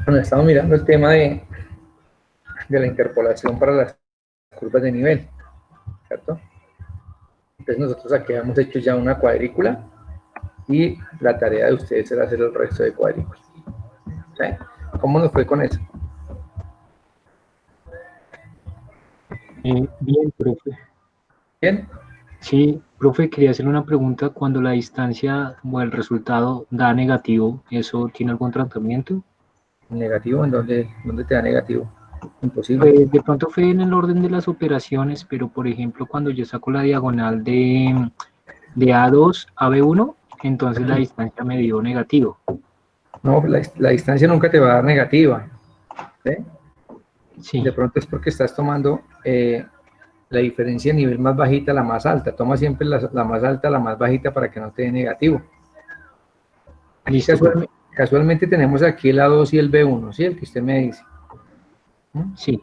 Bueno, estamos mirando el tema de la interpolación para las curvas de nivel, ¿cierto? Entonces nosotros aquí hemos hecho ya una cuadrícula y la tarea de ustedes será hacer el resto de cuadrículas. ¿Sí? ¿Cómo nos fue con eso? Bien, profe. ¿Bien? Sí, profe, quería hacerle una pregunta. Cuando la distancia o el resultado da negativo, ¿eso tiene algún tratamiento? ¿Negativo? ¿En dónde te da negativo? Imposible. Pues de pronto fue en el orden de las operaciones, pero por ejemplo, cuando yo saco la diagonal de A2 a B1, entonces la distancia me dio negativo. No, la distancia nunca te va a dar negativa. ¿Sí? De Sí, pronto es porque estás tomando la diferencia de nivel más bajita a la más alta. Toma siempre la más alta a la más bajita para que no te dé negativo. Aquí listo, profe. casualmente tenemos aquí el A2 y el B1, ¿sí? El que usted me dice. ¿Mm? Sí,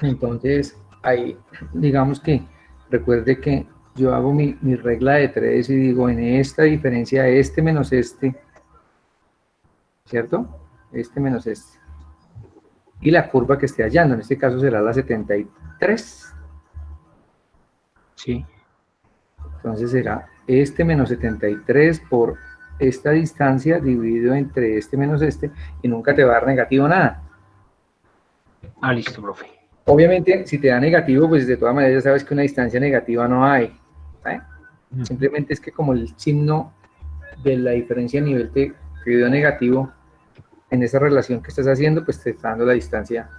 Entonces, ahí, digamos que recuerde que yo hago mi regla de tres y digo, en esta diferencia, este menos este, ¿cierto? Este menos este. Y la curva que esté hallando, en este caso será la 73. sí, Entonces será este menos 73 por esta distancia dividido entre este menos este, y nunca te va a dar negativo nada. listo, profe. Obviamente, si te da negativo, pues de todas maneras ya sabes que una distancia negativa no hay. ¿Sabes? Ujú. Simplemente es que como el signo de la diferencia de nivel te dio negativo en esa relación que estás haciendo, pues te está dando la distancia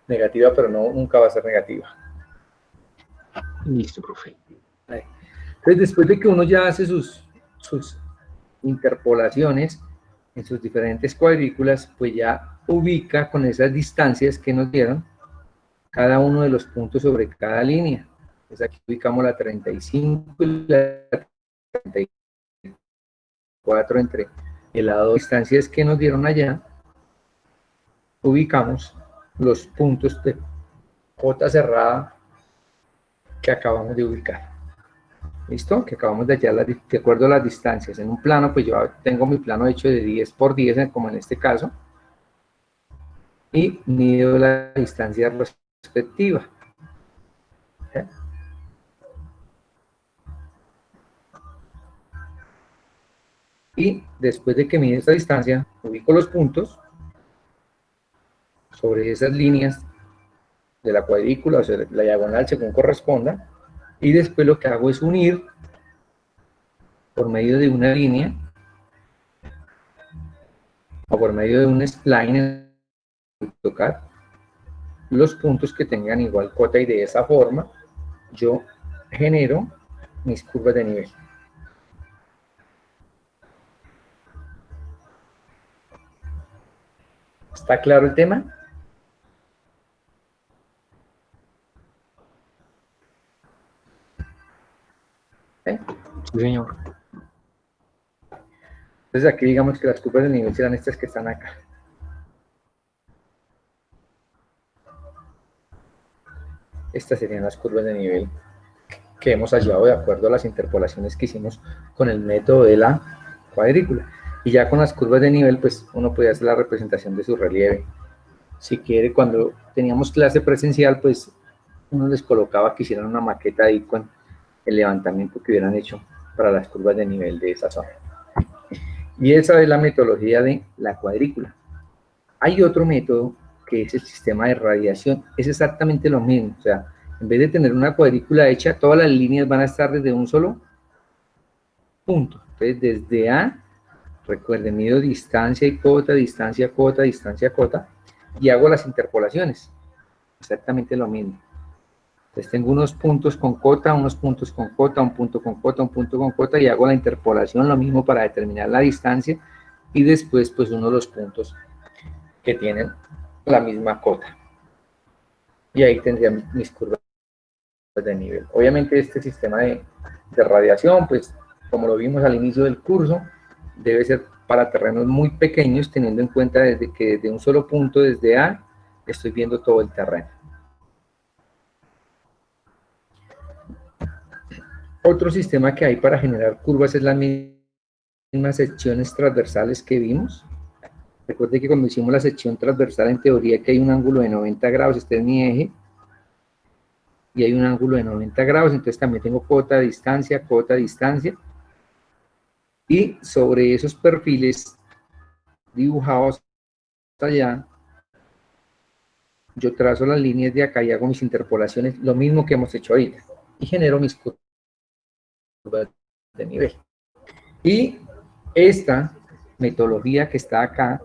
negativa, pero no, nunca va a ser negativa. Listo, profe. Entonces, después de que uno ya hace sus interpolaciones en sus diferentes cuadrículas, pues ya ubica con esas distancias que nos dieron cada uno de los puntos sobre cada línea. Entonces aquí ubicamos la 35 y la 34 entre el lado de distancias que nos dieron allá. Ubicamos los puntos de J cerrada que acabamos de ubicar. ¿Listo? Que acabamos de hallar de acuerdo a las distancias. En un plano, pues yo tengo mi plano hecho de 10 por 10, como en este caso, y mido la distancia respectiva. ¿Sí? Y después de que mide esta distancia, ubico los puntos sobre esas líneas de la cuadrícula, o sea, la diagonal según corresponda, y después lo que hago es unir por medio de una línea o por medio de un spline en AutoCAD los puntos que tengan igual cota, y de esa forma yo genero mis curvas de nivel. ¿Está claro el tema? ¿Eh? Sí, señor. Entonces aquí digamos que las curvas de nivel serán estas que están acá. Estas serían las curvas de nivel que hemos hallado de acuerdo a las interpolaciones que hicimos con el método de la cuadrícula. Y ya con las curvas de nivel, pues uno puede hacer la representación de su relieve. Si quiere, cuando teníamos clase presencial, pues uno les colocaba que hicieran una maqueta ahí con el levantamiento que hubieran hecho para las curvas de nivel de esa zona. Y esa es la metodología de la cuadrícula. Hay otro método que es el sistema de radiación. Es exactamente lo mismo. O sea, en vez de tener una cuadrícula hecha, todas las líneas van a estar desde un solo punto. Entonces, desde A, recuerden, mido distancia y cota, distancia, cota, distancia, cota, y hago las interpolaciones. Exactamente lo mismo. Entonces tengo unos puntos con cota, unos puntos con cota, un punto con cota, un punto con cota, y hago la interpolación, lo mismo para determinar la distancia, y después pues uno de los puntos que tienen la misma cota. Y ahí tendría mis curvas de nivel. Obviamente este sistema de radiación, pues como lo vimos al inicio del curso, debe ser para terrenos muy pequeños, teniendo en cuenta desde que desde un solo punto, desde A, estoy viendo todo el terreno. Otro sistema que hay para generar curvas es la misma mismas secciones transversales que vimos. Recuerde que cuando hicimos la sección transversal, en teoría que hay un ángulo de 90 grados, este es mi eje, y hay un ángulo de 90 grados, entonces también tengo cota, distancia, y sobre esos perfiles dibujados allá, yo trazo las líneas de acá y hago mis interpolaciones, lo mismo que hemos hecho ahorita, y genero mis curvas de nivel. Y esta metodología que está acá,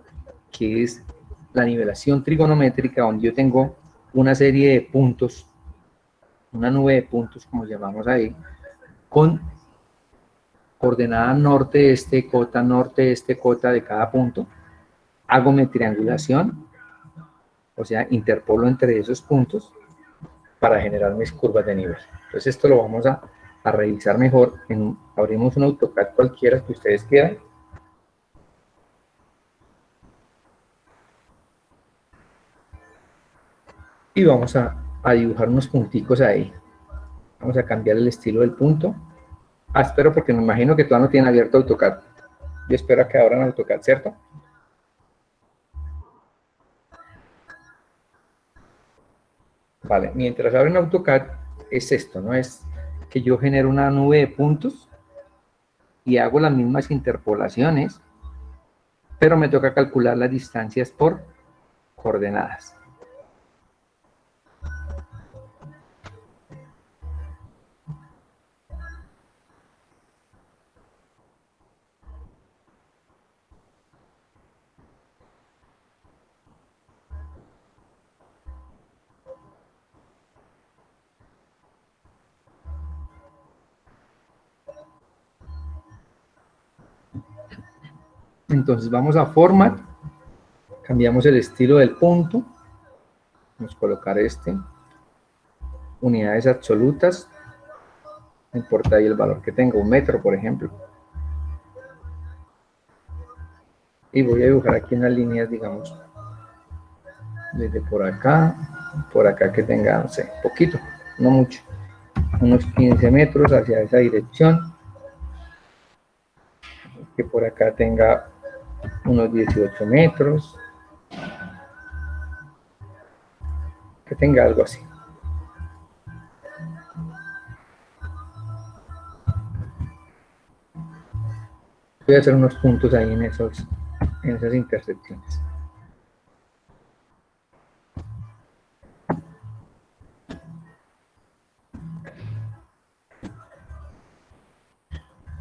que es la nivelación trigonométrica, donde yo tengo una serie de puntos, una nube de puntos, como llamamos ahí, con coordenada norte-este, cota norte-este, cota de cada punto. Hago mi triangulación, o sea, interpolo entre esos puntos para generar mis curvas de nivel. Entonces esto lo vamos a revisar mejor. Abrimos un AutoCAD cualquiera que ustedes quieran. Y vamos a dibujar unos punticos ahí. Vamos a cambiar el estilo del punto. Espero porque me imagino que todavía no tienen abierto AutoCAD. Yo espero que abran AutoCAD, ¿cierto? Vale, mientras abren AutoCAD es esto, ¿no? Es que yo genero una nube de puntos y hago las mismas interpolaciones, pero me toca calcular las distancias por coordenadas. Entonces vamos a Format, cambiamos el estilo del punto, vamos a colocar unidades absolutas, no importa ahí el valor que tenga, 1 metro por ejemplo. Y voy a dibujar aquí unas líneas, digamos, desde por acá que tenga, no sé, poquito, no mucho, unos 15 metros hacia esa dirección, que por acá tenga unos 18 metros, que tenga algo así. Voy a hacer unos puntos ahí en esas intersecciones.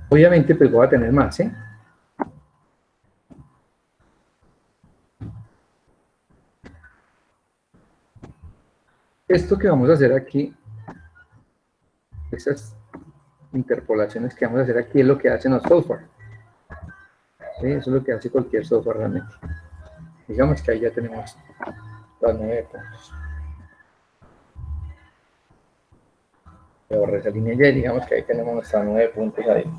Obviamente pues voy a tener más, ¿eh? Esto que vamos a hacer aquí, esas interpolaciones que vamos a hacer aquí es lo que hacen los software. ¿Sí? Eso es lo que hace cualquier software realmente. Digamos que ahí ya tenemos las 9 puntos. Voy a borrar esa línea ya y digamos que ahí tenemos nuestras 9 puntos ahí.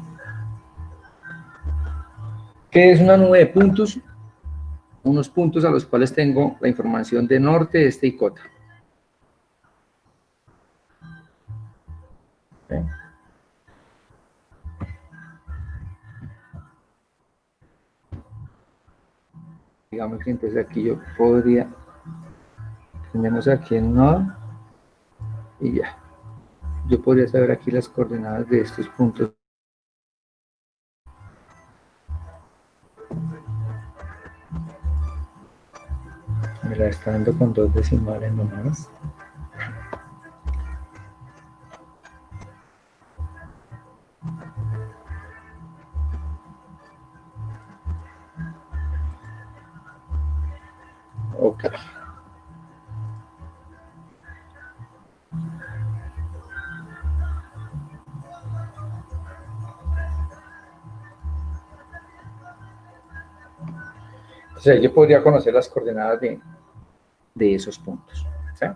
¿Qué es una nube de puntos? Unos puntos a los cuales tengo la información de norte, este y cota. ¿Sí? Digamos que entonces aquí yo podría, tenemos aquí el nodo y ya. Yo podría saber aquí las coordenadas de estos puntos. Me la está dando con 2 decimales nomás. Ok. Entonces yo podría conocer las coordenadas de esos puntos. ¿Sí?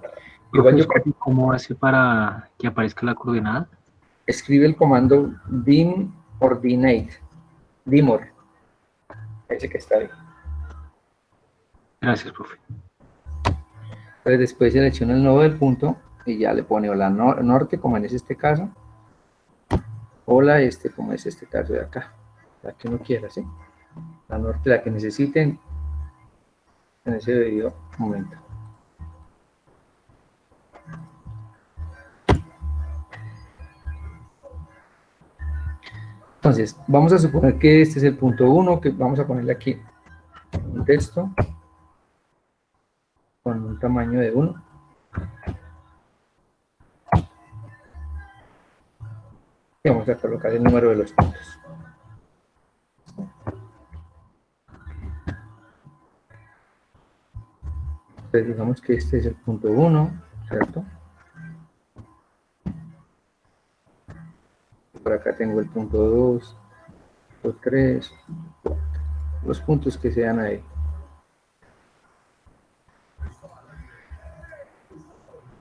Igual yo, ¿cómo hace para que aparezca la coordenada? Escribe el comando dim ordinate, dimor, ese que está ahí. Gracias, profe. Entonces después selecciona el nodo del punto y ya le pone o la norte, como en este caso, o la este, como es este caso de acá. la que uno quiera, ¿sí? La norte, la que necesiten en ese debido momento. Entonces, vamos a suponer que este es el punto 1, que vamos a ponerle aquí un texto con un tamaño de 1. Y vamos a colocar el número de los puntos. Entonces, digamos que este es el punto 1, ¿cierto? Por acá tengo el punto 2, punto 3, los puntos que sean ahí.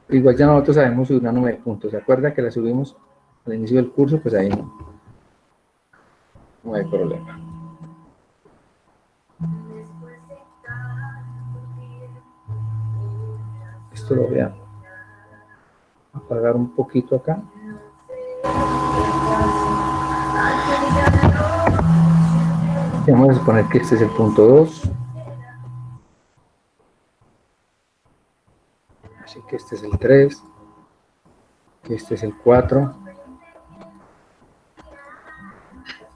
Igual ya nosotros sabemos subir una nube de puntos. ¿Se acuerda que la subimos al inicio del curso? Pues ahí no hay problema. Esto lo voy a apagar un poquito acá. Vamos a suponer que este es el punto 2. Así que este es el 3. Que este es el 4.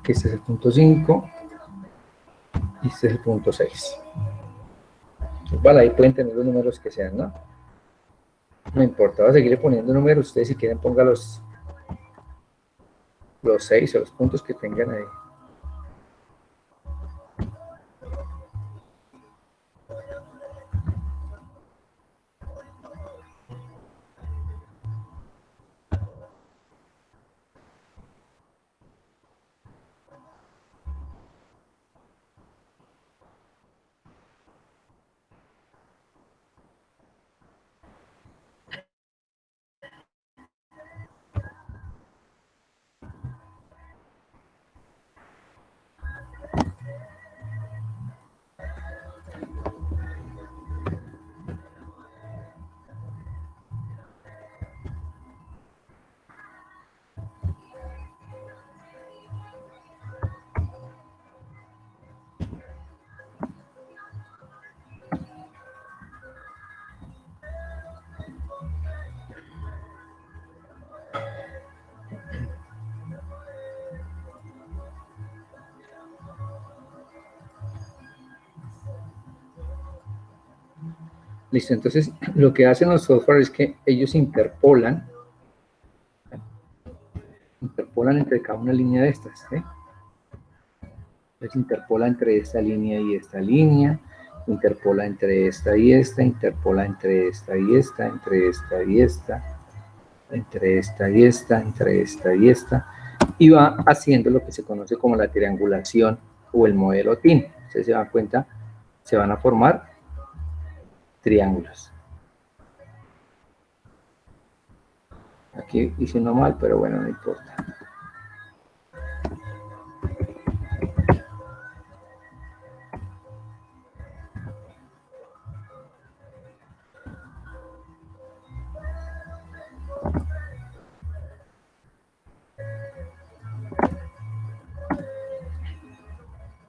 Que este es el punto 5. Y este es el punto 6. Vale, ahí pueden tener los números que sean, ¿no? No importa, voy a seguir poniendo números. Ustedes si quieren pongan los 6 o los puntos que tengan ahí. Listo, entonces lo que hacen los software es que ellos interpolan entre cada una línea de estas, ¿eh? Entonces interpola entre esta línea y esta línea, interpola entre esta y esta, interpola entre esta y esta, entre esta y esta, entre esta y esta, entre esta y esta, y va haciendo lo que se conoce como la triangulación o el modelo TIN. Ustedes se dan cuenta, se van a formar triángulos. Aquí hice uno mal, pero bueno, no importa.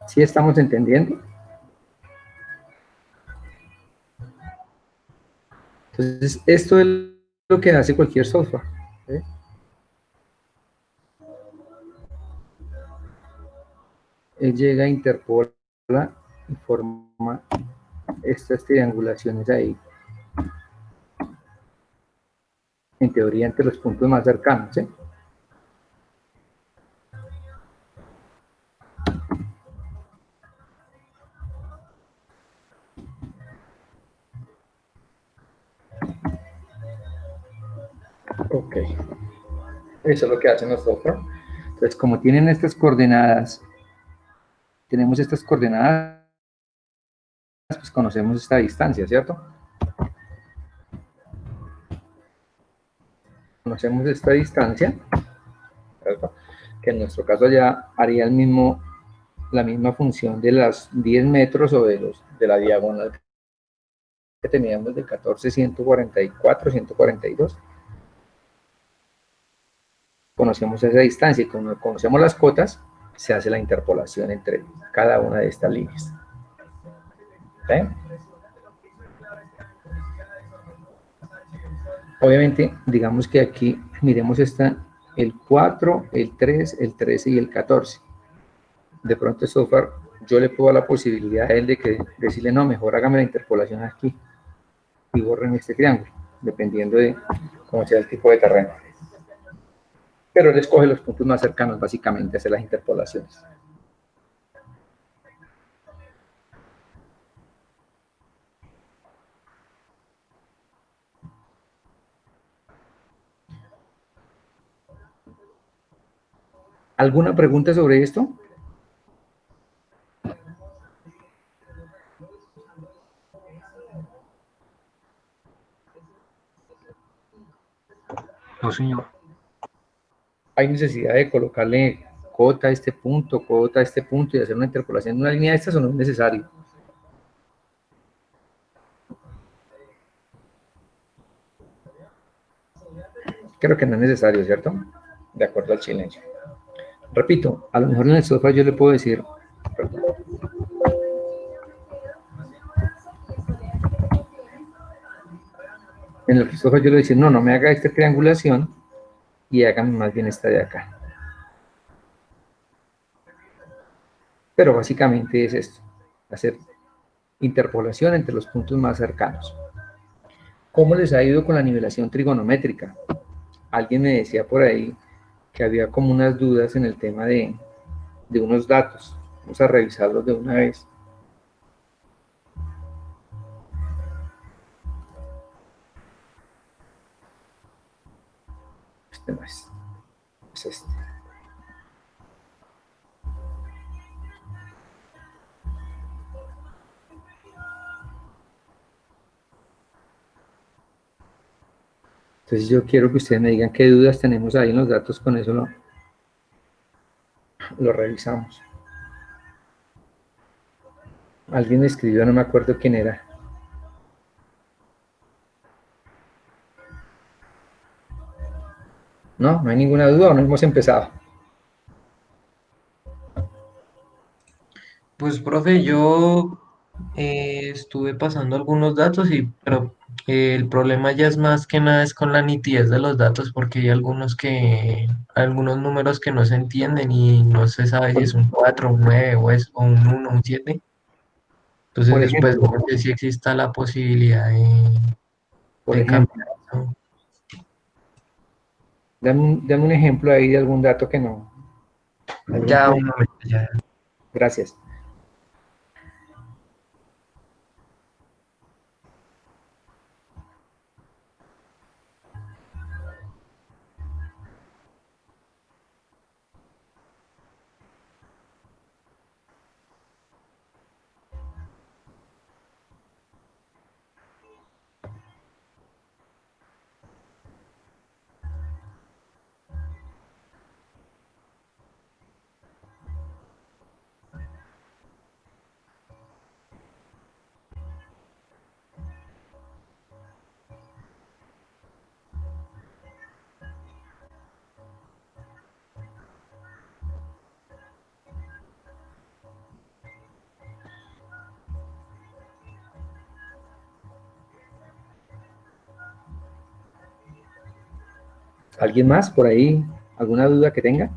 ¿Sí estamos entendiendo? Entonces, esto es lo que hace cualquier software, ¿eh? Él llega, interpola y forma estas triangulaciones ahí. En teoría, entre los puntos más cercanos, ¿sí? Ok. Eso es lo que hacen los software. Entonces, como tienen estas coordenadas, tenemos estas coordenadas, pues conocemos esta distancia, ¿cierto? Conocemos esta distancia, ¿cierto? Que en nuestro caso ya haría la misma función de las 10 metros o de la diagonal que teníamos de 14, 144, 142. Conocemos esa distancia y como conocemos las cotas, se hace la interpolación entre cada una de estas líneas. ¿Okay? Obviamente, digamos que aquí, miremos el 4, el 3, el 13 y el 14. De pronto el software, yo le puedo dar la posibilidad a él de decirle, no, mejor hágame la interpolación aquí y borren este triángulo, dependiendo de cómo sea el tipo de terreno. Pero él escoge los puntos más cercanos, básicamente, a hacer las interpolaciones. ¿Alguna pregunta sobre esto? No, señor. Hay necesidad de colocarle cota a este punto y hacer una interpolación en una línea de estas, o no es necesario. Creo que no es necesario, ¿cierto? De acuerdo al silencio. Repito, a lo mejor en el software yo le puedo decir, perdón, en el software yo le voy a decir, no me haga esta triangulación y hágame más bien esta de acá. Pero básicamente es esto, hacer interpolación entre los puntos más cercanos. ¿Cómo les ha ido con la nivelación trigonométrica? Alguien me decía por ahí que había como unas dudas en el tema de unos datos. Vamos a revisarlos de una vez. Este no es este. Entonces yo quiero que ustedes me digan qué dudas tenemos ahí en los datos, con eso lo revisamos. Alguien me escribió, no me acuerdo quién era. No hay ninguna duda, o no hemos empezado. Pues, profe, yo estuve pasando algunos datos, pero el problema ya es más que nada es con la nitidez de los datos, porque hay algunos números que no se entienden y no se sabe si es un 4, un 9 o un 1, un 7. Por Entonces, pues, ejemplo, no sé si exista la posibilidad por de ejemplo, cambiar eso. dame un ejemplo ahí de algún dato que no. Ya, un momento, ya. Gracias. ¿Alguien más por ahí? ¿Alguna duda que tenga?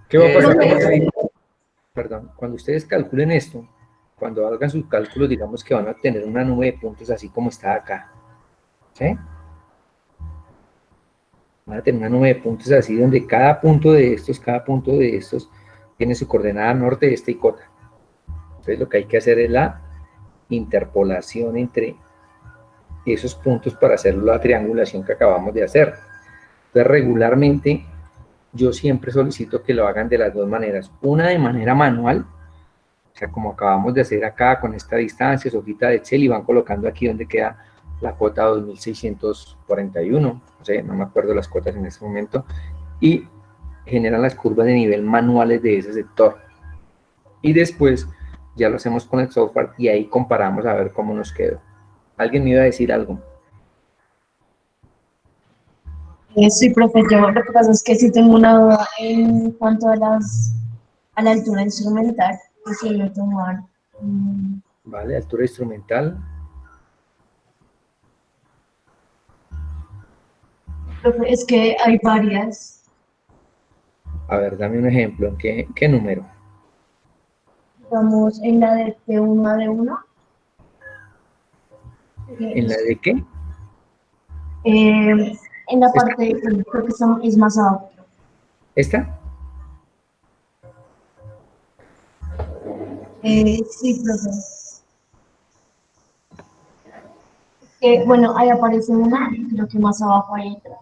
¿Qué va a pasar? Perdón, cuando ustedes calculen esto, cuando hagan sus cálculos, digamos que van a tener una nube de puntos así como está acá. ¿Sí? Van a tener una nube de puntos así donde cada punto de estos tiene su coordenada norte, este y cota. Entonces lo que hay que hacer es la interpolación entre esos puntos para hacer la triangulación que acabamos de hacer. Entonces regularmente yo siempre solicito que lo hagan de las dos maneras. Una de manera manual, o sea, como acabamos de hacer acá con esta distancia, su hojita de Excel, y van colocando aquí donde queda la cuota 2641, o sea, no me acuerdo las cuotas en este momento, y generan las curvas de nivel manuales de ese sector. Y después ya lo hacemos con el software y ahí comparamos a ver cómo nos quedó. ¿Alguien me iba a decir algo? Sí, profe, yo lo que pasa es que sí tengo una duda en cuanto a a la altura instrumental, que sí me tomar. ¿Vale? Altura instrumental. Profe, es que hay varias, A ver, dame un ejemplo. ¿Qué número? digamos, en la de T1 a D1, que ¿En la de qué? en la ¿Esta? parte, creo que es más abajo. ¿Esta? Sí, profe. Bueno, ahí aparece una, y creo que más abajo hay otra.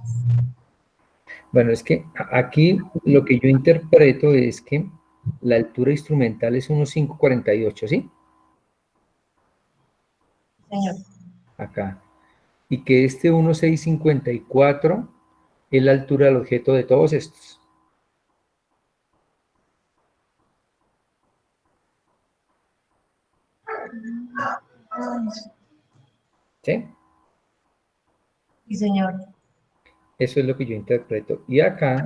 Bueno, es que aquí lo que yo interpreto es que la altura instrumental es 1,548, ¿sí? Señor. Acá. Y que este 1,654 es la altura del objeto de todos estos. ¿Sí? Sí, señor. Eso es lo que yo interpreto. Y acá,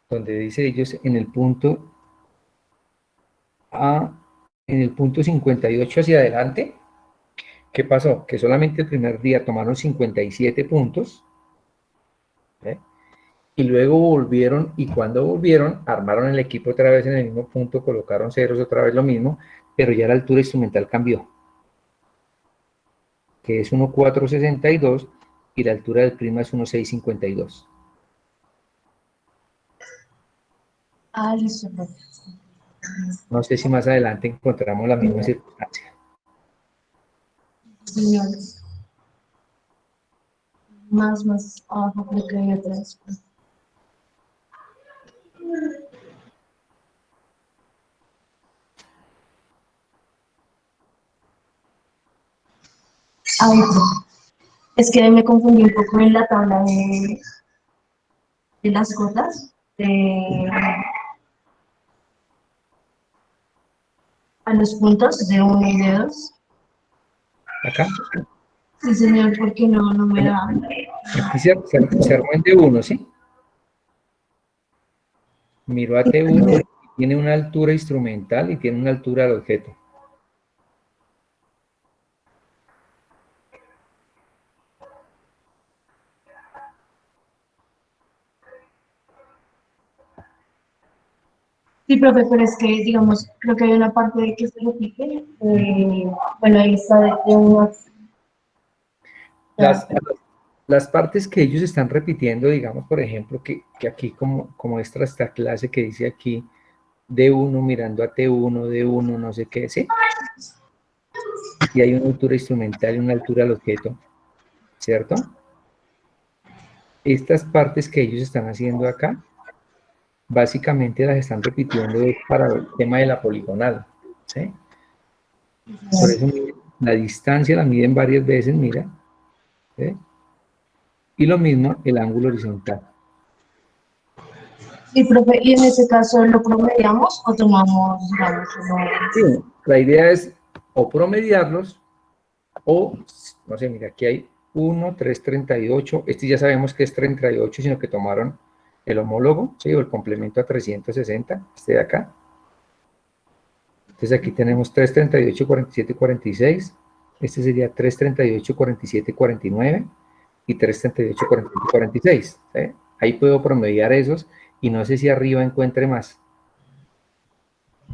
donde dice ellos, en el punto A, en el punto 58 hacia adelante, ¿qué pasó? Que solamente el primer día tomaron 57 puntos, ¿eh? Y luego volvieron, y cuando volvieron, armaron el equipo otra vez en el mismo punto, colocaron ceros otra vez lo mismo, pero ya la altura instrumental cambió, que es 1,462 y la altura del prisma es 1,652. Ah, listo, profe. No sé si más adelante encontramos la misma circunstancia. Señor. Más abajo creo que hay otras. Ay, profe. Es que me confundí un poco en la tabla de las cotas, a los puntos de uno y de 2. Acá, Sí, señor, porque no me bueno, da. aquí se armó en D1, ¿sí? Miró a T1, tiene una altura instrumental y tiene una altura del objeto. Sí, profe, pero es que, digamos, creo que hay una parte de que se repite. Bueno, ahí está de uno. Las, las partes que ellos están repitiendo, digamos, por ejemplo, que aquí como esta clase que dice aquí, D1 mirando a T1, D1 no sé qué, ¿sí? Y hay una altura instrumental y una altura del objeto, ¿cierto? Estas partes que ellos están haciendo acá, básicamente las están repitiendo para el tema de la poligonal, ¿sí? Por eso la distancia la miden varias veces, mira, ¿sí? Y lo mismo el ángulo horizontal. Sí, profe, y en ese caso lo promediamos o tomamos, digamos, Sí, la idea es o promediarlos o, no sé, mira, aquí hay 1, 3, 38, este ya sabemos que es 38, sino que tomaron el homólogo, ¿sí? O el complemento a 360, este de acá. Entonces aquí tenemos 3, 38, 47, 46, este sería 3, 38, 47, 49 y 3, 38, 47, 46, ¿sí? Ahí puedo promediar esos y no sé si arriba encuentre más.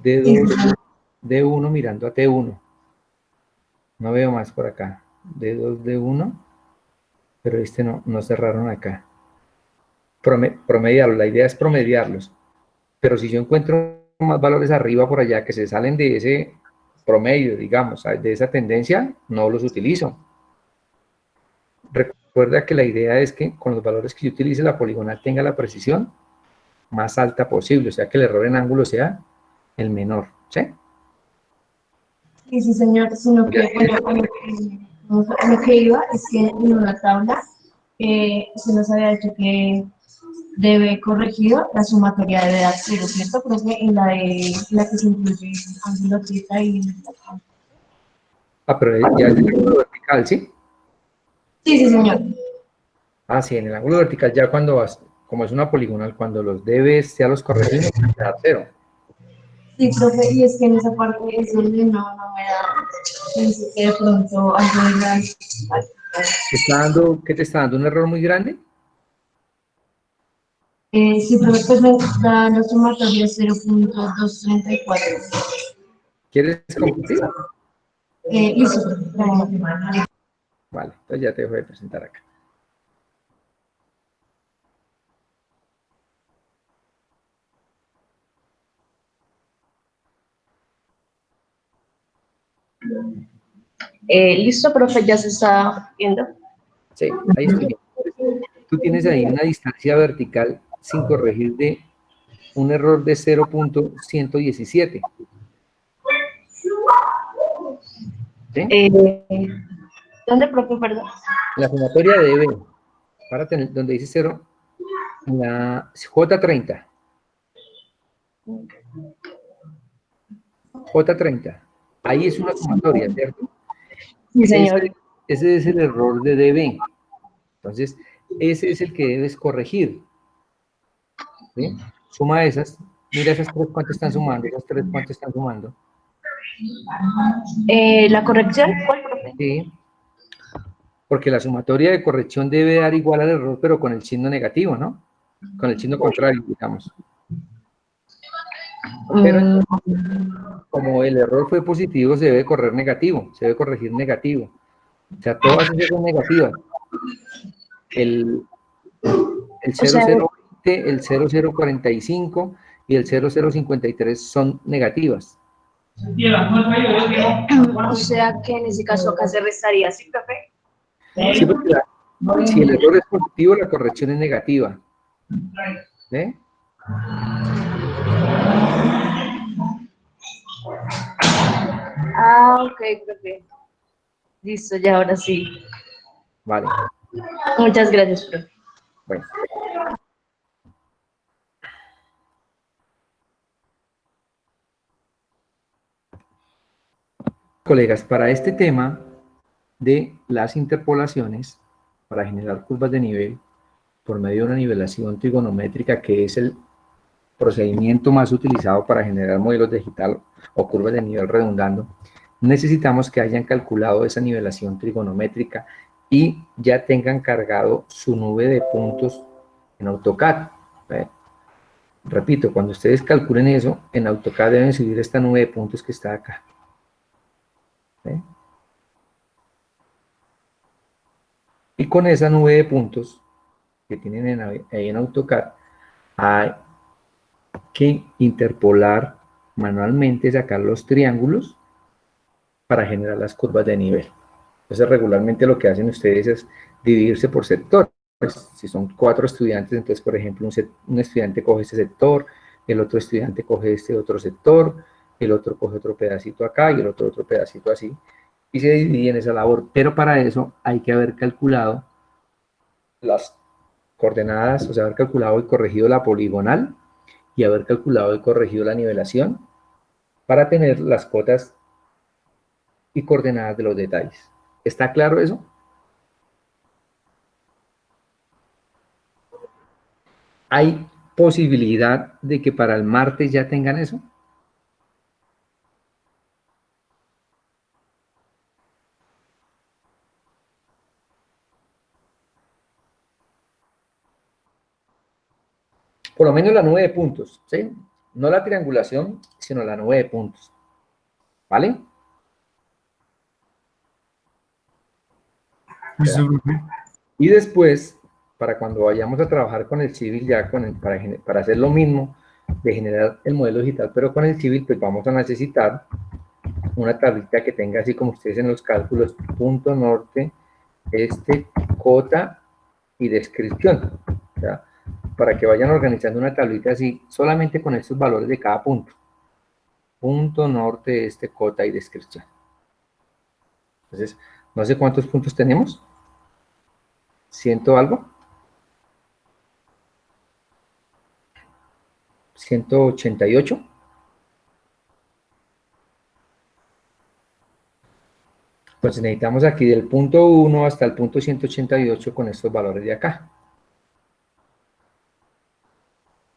D2, D1 mirando a T1. No veo más por acá. D2, D1, pero este no cerraron acá. Promediarlos, la idea es promediarlos. Pero si yo encuentro más valores arriba por allá que se salen de ese promedio, digamos, de esa tendencia, no los utilizo. Recuerda que la idea es que con los valores que yo utilice la poligonal tenga la precisión más alta posible, o sea que el error en ángulo sea el menor, ¿sí? sí, sí, señor, sino que, bueno, a lo que iba es que en una tabla se nos había dicho que debe corregido la sumatoria debe dar cero, ¿cierto? Profe, en la que se incluye ángulo θ y Ah, pero ya es el ángulo vertical, ¿sí? Sí, sí, señor. Ah, sí, en el ángulo vertical ya cuando vas, como es una poligonal, cuando los debes, ya los corregimos, te da 0. Sí, profe, y es que en esa parte es donde no me da, pensé que de pronto algo de las... ¿Qué te está dando? ¿Un error muy grande? Sí, profe, pues me da los sumatorios 0.234. ¿Quieres compartir? Listo, profe. Vale, entonces ya te dejo de presentar acá. Listo, profe, ya se está viendo. Sí, ahí estoy bien. Tú tienes ahí una distancia vertical sin corregir de un error de 0.117. ¿Sí? ¿Dónde, profe, perdón? La sumatoria debe, párate donde dice 0, en la J30. J30. Ahí es una sumatoria, ¿cierto? Sí, señor. Ese es el error de dB. Entonces, ese es el que debes corregir. ¿Sí? Suma esas. Mira esas tres cuánto están sumando, esas tres cuánto están sumando. ¿La corrección? ¿Cuál, profe? Sí, porque la sumatoria de corrección debe dar igual al error, pero con el signo negativo, ¿no? Con el signo contrario, digamos. Pero como el error fue positivo, se debe correr negativo, se debe corregir negativo. O sea, todas esas son negativas. El O sea, 0020, el 0045 y el 0053 son negativas. o sea que en ese caso acá se restaría, ¿sí, profe? Sí, porque si el error es positivo, la corrección es negativa. ¿Eh? Ah, ok, profe. Listo, ya ahora sí. Vale, Muchas gracias, profe. bueno. Colegas, para este tema de las interpolaciones, para generar curvas de nivel, por medio de una nivelación trigonométrica, que es el procedimiento más utilizado para generar modelos digitales o curvas de nivel redundando, necesitamos que hayan calculado esa nivelación trigonométrica y ya tengan cargado su nube de puntos en AutoCAD. Repito, cuando ustedes calculen eso, en AutoCAD deben subir esta nube de puntos que está acá. Y con esa nube de puntos que tienen ahí en AutoCAD, hay que interpolar manualmente, sacar los triángulos para generar las curvas de nivel. Entonces, regularmente lo que hacen ustedes es dividirse por sectores. Si son 4 estudiantes, entonces, por ejemplo, un estudiante coge este sector, el otro estudiante coge este otro sector, el otro coge otro pedacito acá y el otro pedacito así, y se dividen esa labor. Pero para eso hay que haber calculado las coordenadas, o sea, haber calculado y corregido la poligonal y haber calculado y corregido la nivelación para tener las cotas y coordenadas de los detalles. ¿Está claro eso? ¿Hay posibilidad de que para el martes ya tengan eso? Por lo menos la nube de puntos, ¿sí? No la triangulación, sino la nube de puntos. ¿Vale? Y después, para cuando vayamos a trabajar con el civil, ya para hacer lo mismo, de generar el modelo digital, pero con el civil, pues vamos a necesitar una tablita que tenga así como ustedes en los cálculos, punto norte, cota y descripción. O sea, para que vayan organizando una tablita así, solamente con estos valores de cada punto. Punto norte, cota y descripción. Entonces, no sé cuántos puntos tenemos. ¿Ciento algo? 188. Entonces necesitamos aquí del punto 1 hasta el punto 188 con estos valores de acá.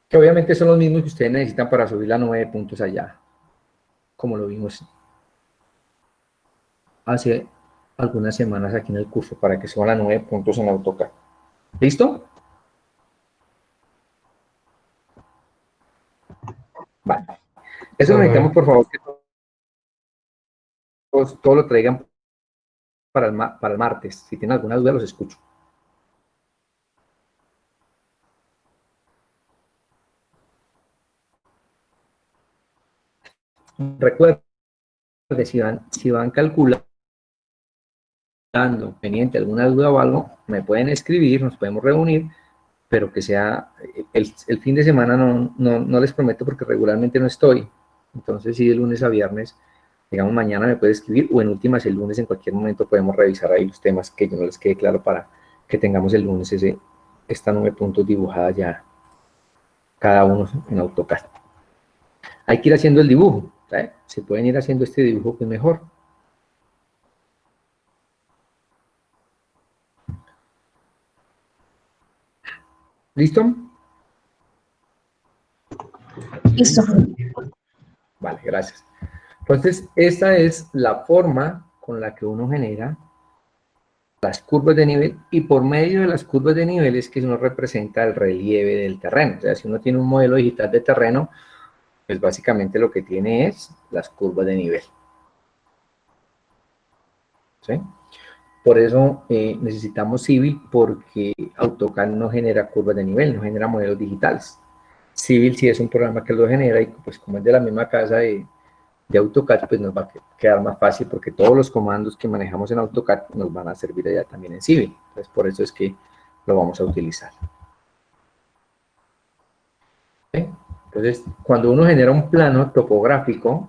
Que obviamente son los mismos que ustedes necesitan para subir la 9 puntos allá, como lo vimos hace algunas semanas aquí en el curso, para que suban las 9 puntos en AutoCAD. ¿Listo? Vale. Eso necesitamos, por favor, que todos lo traigan para el martes. Si tienen alguna duda, los escucho. Recuerden, si van calculando pendiente alguna duda o algo, me pueden escribir, nos podemos reunir, pero que sea el fin de semana no les prometo porque regularmente no estoy. Entonces, sí, de lunes a viernes, digamos, mañana me puede escribir o en últimas el lunes en cualquier momento podemos revisar ahí los temas que yo no les quede claro para que tengamos el lunes esta 9 puntos dibujada ya cada uno en AutoCAD. Hay que ir haciendo el dibujo, ¿sabes? Se pueden ir haciendo este dibujo que mejor. ¿Listo? Listo. Vale, gracias. Entonces, esta es la forma con la que uno genera las curvas de nivel y por medio de las curvas de nivel es que uno representa el relieve del terreno. O sea, si uno tiene un modelo digital de terreno, pues básicamente lo que tiene es las curvas de nivel. ¿Sí? Por eso necesitamos Civil, porque AutoCAD no genera curvas de nivel, no genera modelos digitales. Civil sí es un programa que lo genera y pues como es de la misma casa de AutoCAD, pues nos va a quedar más fácil porque todos los comandos que manejamos en AutoCAD nos van a servir allá también en Civil. Entonces por eso es que lo vamos a utilizar. ¿Sí? Entonces, cuando uno genera un plano topográfico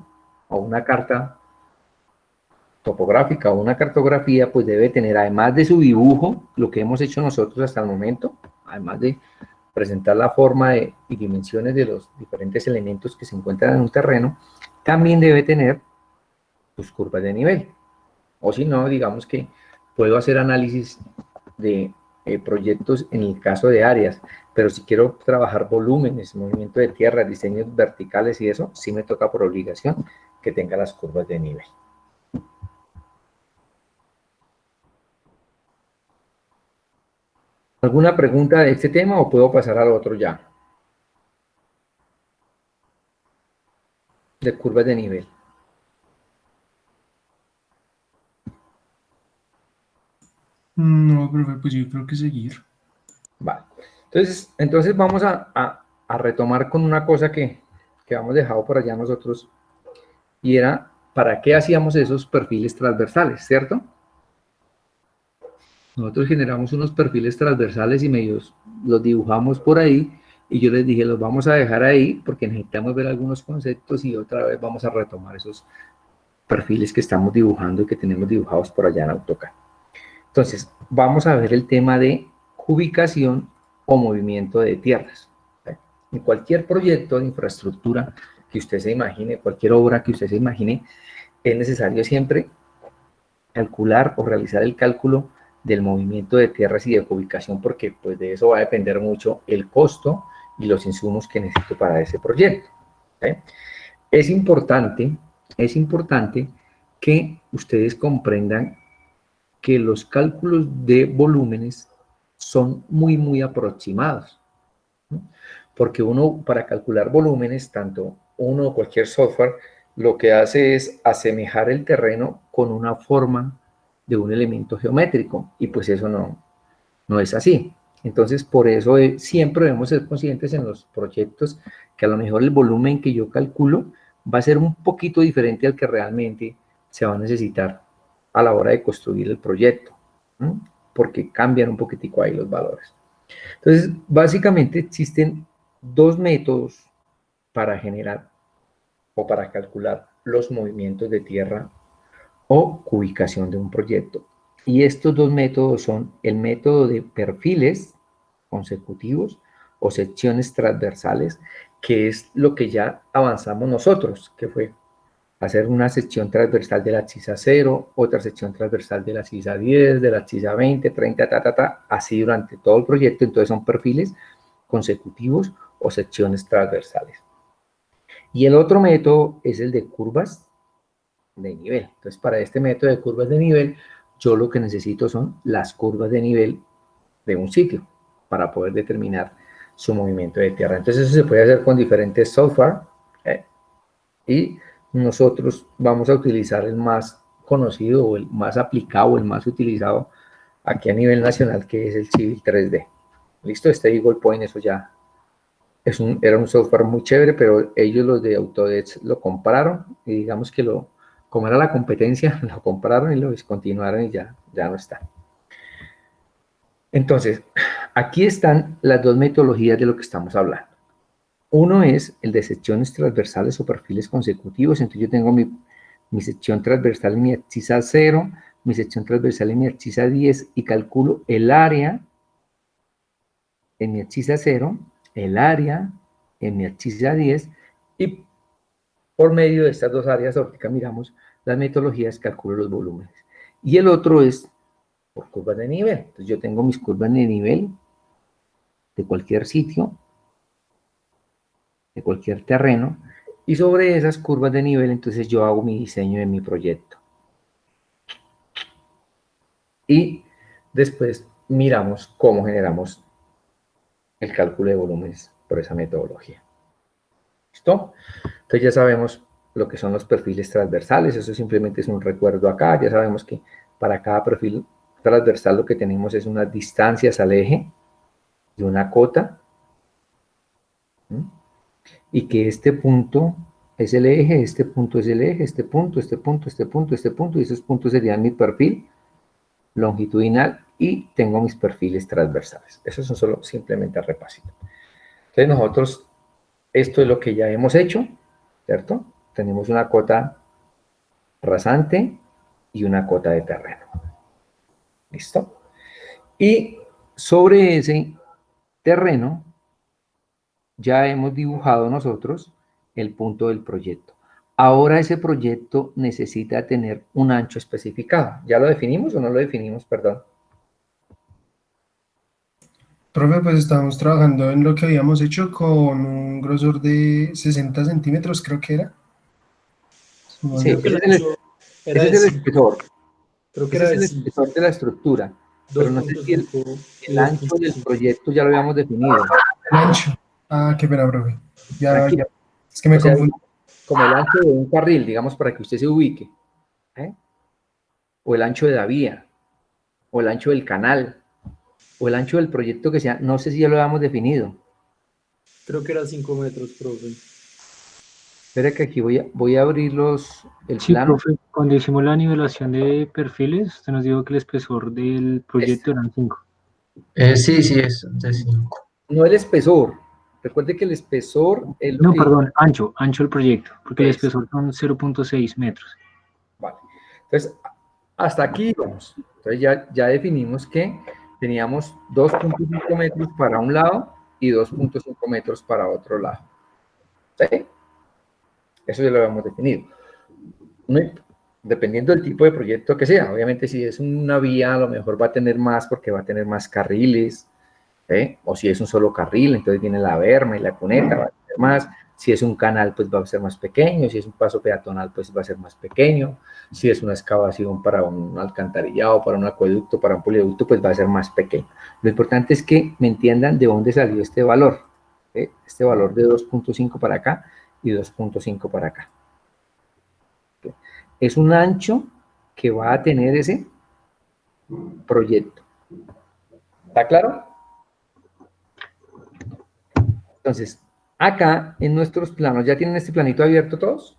o una carta topográfica o una cartografía, pues debe tener, además de su dibujo, lo que hemos hecho nosotros hasta el momento, además de presentar la forma y dimensiones de los diferentes elementos que se encuentran en un terreno, también debe tener sus curvas de nivel. O si no, digamos que puedo hacer análisis de proyectos en el caso de áreas, pero si quiero trabajar volúmenes, movimiento de tierra, diseños verticales y eso, sí me toca por obligación que tenga las curvas de nivel. ¿Alguna pregunta de este tema o puedo pasar al otro ya? De curvas de nivel. No, profe, pues yo creo que seguir. Vale. Entonces vamos a retomar con una cosa que habíamos dejado por allá nosotros, y era, ¿para qué hacíamos esos perfiles transversales, cierto? Nosotros generamos unos perfiles transversales y medios los dibujamos por ahí, y yo les dije, los vamos a dejar ahí porque necesitamos ver algunos conceptos y otra vez vamos a retomar esos perfiles que estamos dibujando y que tenemos dibujados por allá en AutoCAD. Entonces, vamos a ver el tema de ubicación o movimiento de tierras. En cualquier proyecto de infraestructura que usted se imagine, cualquier obra que usted se imagine, es necesario siempre calcular o realizar el cálculo del movimiento de tierras y de ubicación, porque pues de eso va a depender mucho el costo y los insumos que necesito para ese proyecto. ¿Okay? Es importante que ustedes comprendan que los cálculos de volúmenes son muy aproximados, ¿no? Porque uno, para calcular volúmenes, tanto uno o cualquier software, lo que hace es asemejar el terreno con una forma de un elemento geométrico, y pues eso no es así. Entonces, por eso siempre debemos ser conscientes en los proyectos que a lo mejor el volumen que yo calculo va a ser un poquito diferente al que realmente se va a necesitar a la hora de construir el proyecto, ¿no? Porque cambian un poquitico ahí los valores. Entonces, básicamente existen dos métodos para generar o para calcular los movimientos de tierra o ubicación de un proyecto. Y estos dos métodos son el método de perfiles consecutivos o secciones transversales, que es lo que ya avanzamos nosotros, que fue hacer una sección transversal de la abscisa 0, otra sección transversal de la abscisa 10, de la abscisa 20, 30, así durante todo el proyecto. Entonces son perfiles consecutivos o secciones transversales. Y el otro método es el de curvas de nivel. Entonces, para este método de curvas de nivel, yo lo que necesito son las curvas de nivel de un sitio para poder determinar su movimiento de tierra. Entonces, eso se puede hacer con diferentes software, y nosotros vamos a utilizar el más conocido o el más aplicado, el más utilizado aquí a nivel nacional, que es el Civil 3D. Listo, este Eagle Point, eso ya era un software muy chévere, pero ellos, los de Autodesk, lo compraron y digamos que como era la competencia, lo compraron y lo descontinuaron y ya no está. Entonces, aquí están las dos metodologías de lo que estamos hablando. Uno es el de secciones transversales o perfiles consecutivos. Entonces yo tengo mi sección transversal en mi abscisa 0, mi sección transversal en mi abscisa 10 y calculo el área en mi abscisa 0, el área en mi abscisa 10 y por medio de estas dos áreas, ahorita miramos las metodologías, calculo los volúmenes. Y el otro es por curvas de nivel. Entonces yo tengo mis curvas de nivel de cualquier sitio, de cualquier terreno, y sobre esas curvas de nivel, entonces yo hago mi diseño de mi proyecto. Y después miramos cómo generamos el cálculo de volúmenes por esa metodología. ¿Listo? Entonces ya sabemos lo que son los perfiles transversales, eso simplemente es un recuerdo acá, ya sabemos que para cada perfil transversal lo que tenemos es unas distancias al eje y una cota, ¿sí? Y que este punto es el eje, este punto es el eje, este punto, este punto, este punto, este punto, y esos puntos serían mi perfil longitudinal y tengo mis perfiles transversales. Eso es solo simplemente el repasito. Entonces nosotros, esto es lo que ya hemos hecho, ¿cierto? Tenemos una cota rasante y una cota de terreno. ¿Listo? Y sobre ese terreno ya hemos dibujado nosotros el punto del proyecto. Ahora ese proyecto necesita tener un ancho especificado. ¿Ya lo definimos o no lo definimos? Perdón. Profe, pues estábamos trabajando en lo que habíamos hecho con un grosor de 60 centímetros, creo que era. Sí, Creo que el ancho era ese es de el 5. espesor. Creo que Ese era es de el 5. espesor de la estructura. Pero no sé si 2.5 y el ancho del 2.5. proyecto ya lo habíamos definido. El ancho. Ah, qué pena, profe. Ya, Tranquilo. es que me O sea, confundí. como el ancho de un carril, digamos, para que usted se ubique. ¿Eh? O el ancho de la vía, o el ancho del canal, o el ancho del proyecto que sea. No sé si ya lo habíamos definido. Creo que era 5 metros, profe. Espera que aquí voy a abrir el Sí, plano. profe, cuando hicimos la nivelación de perfiles, usted nos dijo que el espesor del Este. proyecto eran 5. Sí, sí, es de 5. No el espesor. Recuerde que el espesor es lo No, que perdón, ancho el proyecto, porque el es. espesor son 0.6 metros. Vale. Entonces, hasta aquí vamos. Entonces ya definimos que teníamos 2.5 metros para un lado y 2.5 metros para otro lado. ¿Sí? Eso ya lo habíamos definido. No, dependiendo del tipo de proyecto que sea. Obviamente, si es una vía, a lo mejor va a tener más porque va a tener más carriles. O si es un solo carril, entonces viene la berma y la cuneta, va a tener más. Si es un canal, pues va a ser más pequeño. Si es un paso peatonal, pues va a ser más pequeño. Si es una excavación para un alcantarillado, para un acueducto, para un poliducto, pues va a ser más pequeño. Lo importante es que me entiendan de dónde salió este valor. Este valor de 2.5 para acá y 2.5 para acá. Es un ancho que va a tener ese proyecto. ¿Está claro? Entonces, acá en nuestros planos, ¿ya tienen este planito abierto todos?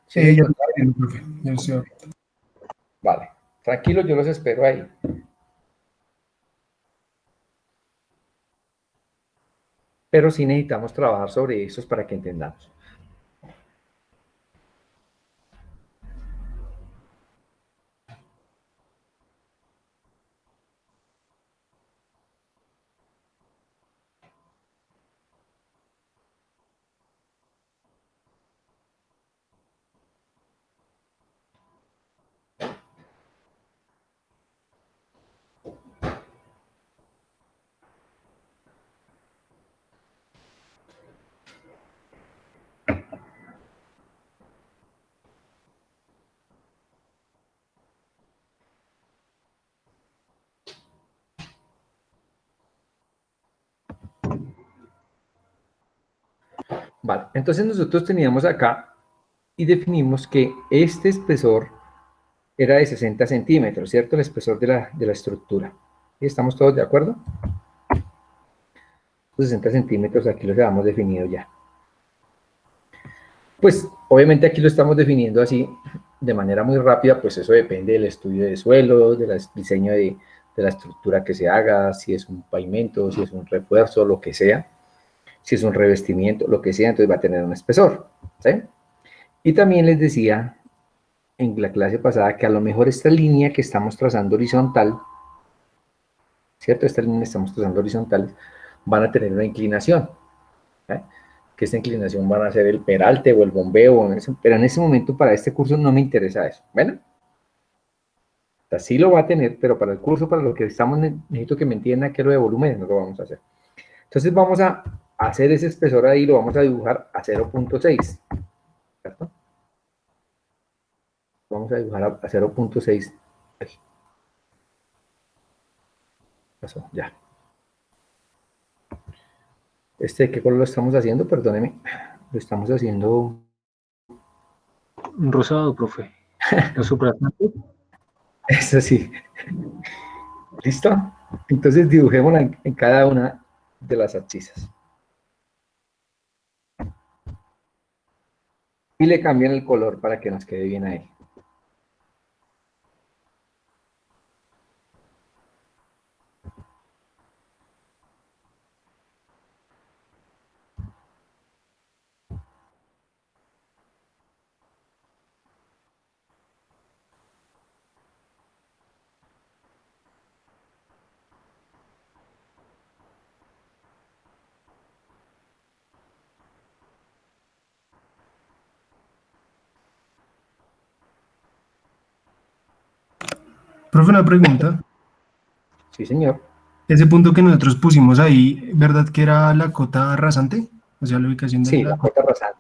¿Sí lo Ya lo encontraron? estoy viendo, profe. Ya lo estoy abriendo. Vale, tranquilos, yo los espero ahí. Pero sí necesitamos trabajar sobre esos para que entendamos. Vale, entonces nosotros teníamos acá y definimos que este espesor era de 60 centímetros, ¿cierto? El espesor de la estructura. ¿Sí? ¿Estamos todos de acuerdo? Los 60 centímetros aquí los habíamos definido ya. Pues obviamente aquí lo estamos definiendo así de manera muy rápida, pues eso depende del estudio de suelo, del diseño de la estructura que se haga, si es un pavimento, si es un refuerzo, lo que sea, si es un revestimiento, lo que sea, entonces va a tener un espesor, ¿sí? Y también les decía en la clase pasada que a lo mejor esta línea que estamos trazando horizontal, ¿cierto? Esta línea que estamos trazando horizontal, van a tener una inclinación, ¿sí? Que esta inclinación van a ser el peralte o el bombeo, pero en ese momento para este curso no me interesa eso. Bueno, o sea, sí lo va a tener, pero para el curso, para lo que estamos, necesito que me entiendan que lo de volúmenes no lo vamos a hacer. Entonces vamos a hacer ese espesor ahí, lo vamos a dibujar a 0.6, ¿cierto? Vamos a dibujar a 0.6. Pasó, ya. ¿Qué color lo estamos haciendo? Perdóneme. Lo estamos haciendo... Rosado, profe. Lo subrayante. Es así. ¿Listo? Entonces dibujémosla en cada una de las abscisas. Y le cambian el color para que nos quede bien ahí. Profe, una pregunta. Sí, señor. Ese punto que nosotros pusimos ahí, ¿verdad que era la cota rasante? O sea, la ubicación de Sí, la la... cota rasante.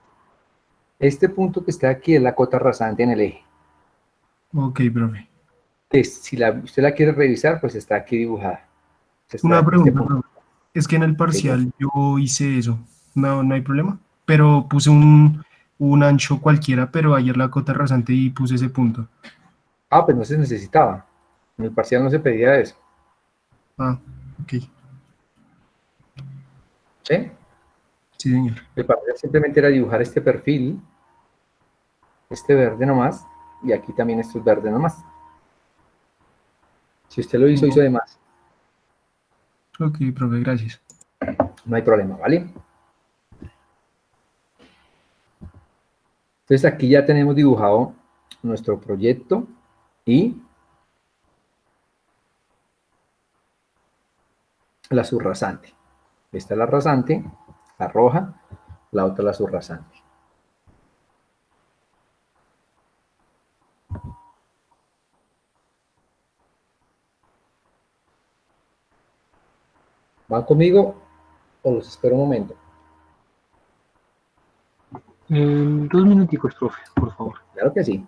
Este punto que está aquí es la cota rasante en el eje. Ok, profe. Si usted la quiere revisar, pues está aquí dibujada. Una Este pregunta, punto. profe. Es que en el Sí. parcial yo hice eso. No, no hay problema. Pero puse un ancho cualquiera, pero ayer la cota rasante y puse ese punto. Ah, pues no se necesitaba. En el parcial no se pedía eso. Ah, ok. ¿Sí? Sí, señor. El parcial simplemente era dibujar este perfil, este verde nomás, y aquí también esto es verde nomás. Si usted lo hizo, hizo de más. Ok, profe, gracias. No hay problema, ¿vale? Entonces aquí ya tenemos dibujado nuestro proyecto y la subrasante. Esta es la rasante, la roja, la otra la subrasante. ¿Van conmigo o los espero un momento? 2 minuticos, profe, por favor. Claro que sí.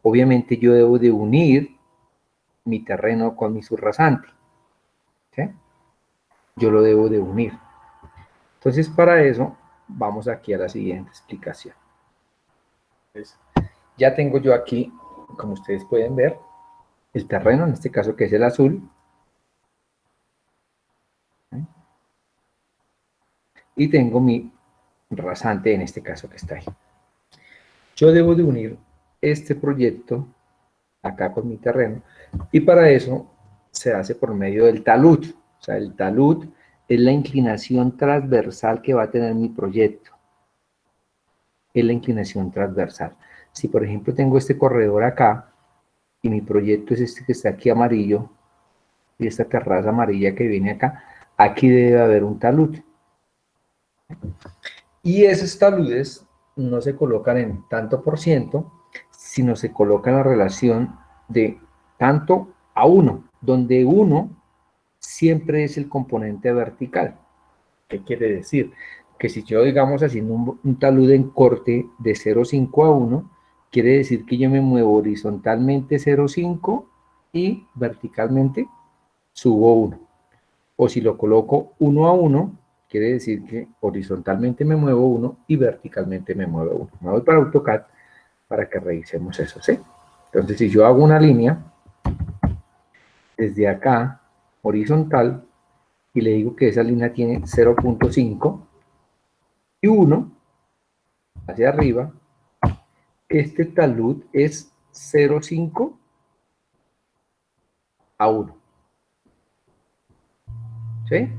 Obviamente yo debo de unir mi terreno con mi subrasante. ¿Sí? Yo lo debo de unir. Entonces para eso vamos aquí a la siguiente explicación. Entonces, ya tengo yo aquí, como ustedes pueden ver, el terreno, en este caso que es el azul. ¿Sí? Y tengo mi rasante, en este caso que está ahí. Yo debo de unir este proyecto acá con mi terreno y para eso se hace por medio del talud. O sea, el talud es la inclinación transversal que va a tener mi proyecto. Es la inclinación transversal. Si por ejemplo tengo este corredor acá y mi proyecto es este que está aquí amarillo, y esta terraza amarilla que viene acá, aquí debe haber un talud. Y esos taludes no se colocan en tanto por ciento, sino se coloca en la relación de tanto a 1, donde 1 siempre es el componente vertical. ¿Qué quiere decir? Que si yo, digamos, haciendo un talud en corte de 0,5 a 1, quiere decir que yo me muevo horizontalmente 0,5 y verticalmente subo 1. O si lo coloco 1 a 1, quiere decir que horizontalmente me muevo 1 y verticalmente me muevo 1. Me voy para AutoCAD para que revisemos eso, ¿sí? Entonces, si yo hago una línea desde acá, horizontal, y le digo que esa línea tiene 0,5 y 1 hacia arriba, este talud es 0,5 a 1. ¿Sí?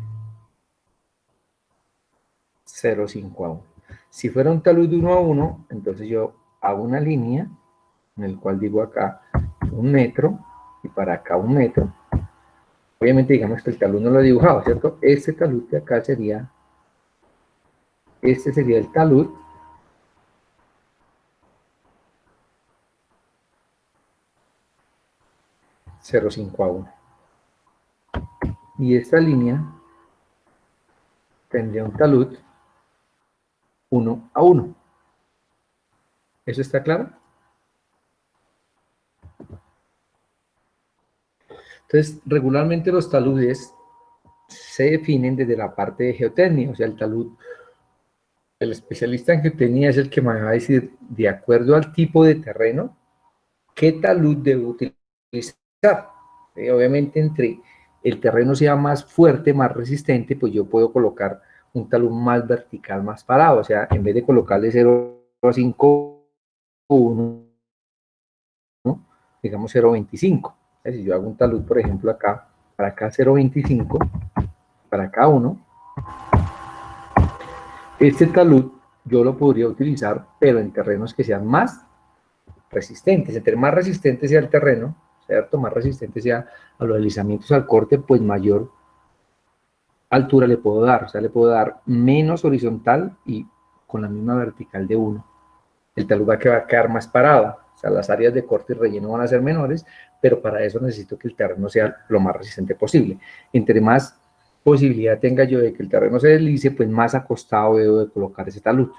0,5 a 1. Si fuera un talud de 1 a 1, entonces yo hago una línea en el cual digo acá 1 metro y para acá 1 metro. Obviamente digamos que el talud no lo he dibujado, ¿cierto? Este talud de acá sería, este sería el talud. Cero coma cinco a 1. Y esta línea tendría un talud 1 a 1. ¿Eso está claro? Entonces, regularmente los taludes se definen desde la parte de geotecnia, o sea, el talud, el especialista en geotecnia es el que me va a decir, de acuerdo al tipo de terreno, qué talud debo utilizar. Obviamente, entre el terreno sea más fuerte, más resistente, pues yo puedo colocar un talud más vertical, más parado, o sea, en vez de colocarle 0,5 1, ¿no? Digamos 0,25. Si yo hago un talud, por ejemplo, acá, para acá 0,25, para acá 1, este talud yo lo podría utilizar, pero en terrenos que sean más resistentes. Entre más resistente sea el terreno, ¿cierto? Más resistente sea a los deslizamientos, al corte, pues mayor altura le puedo dar. O sea, le puedo dar menos horizontal y con la misma vertical de 1. El talud va a quedar más parado. O sea, las áreas de corte y relleno van a ser menores, pero para eso necesito que el terreno sea lo más resistente posible. Entre más posibilidad tenga yo de que el terreno se deslice, pues más acostado debo de colocar ese talud.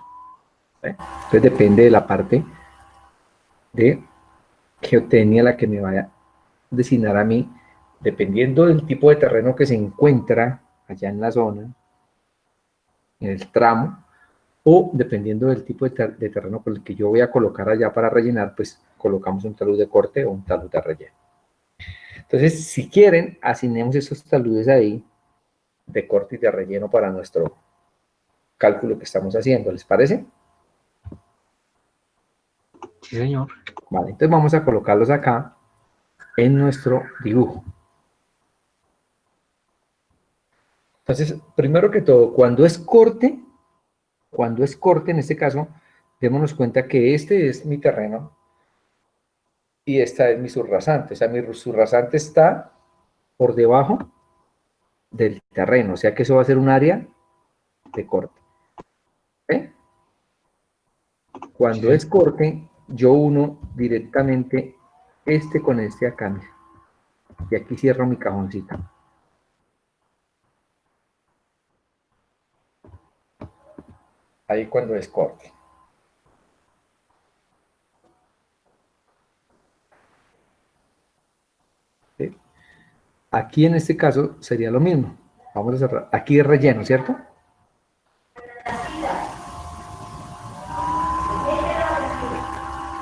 Entonces depende de la parte de geotecnia la que me vaya a designar a mí, dependiendo del tipo de terreno que se encuentra allá en la zona, en el tramo, o dependiendo del tipo de terreno por el que yo voy a colocar allá para rellenar, pues colocamos un talud de corte o un talud de relleno. Entonces, si quieren, asignemos esos taludes ahí de corte y de relleno para nuestro cálculo que estamos haciendo. ¿Les parece? Sí, señor. Vale, entonces vamos a colocarlos acá en nuestro dibujo. Entonces, primero que todo, cuando es corte, en este caso, démonos cuenta que este es mi terreno y esta es mi subrasante. O sea, mi subrasante está por debajo del terreno, o sea que eso va a ser un área de corte. ¿Eh? Cuando es corte, yo uno directamente este con este acá, mira. Y aquí cierro mi cajoncito. Ahí cuando es corte. ¿Sí? Aquí en este caso sería lo mismo. Vamos a cerrar. Aquí es relleno, ¿cierto?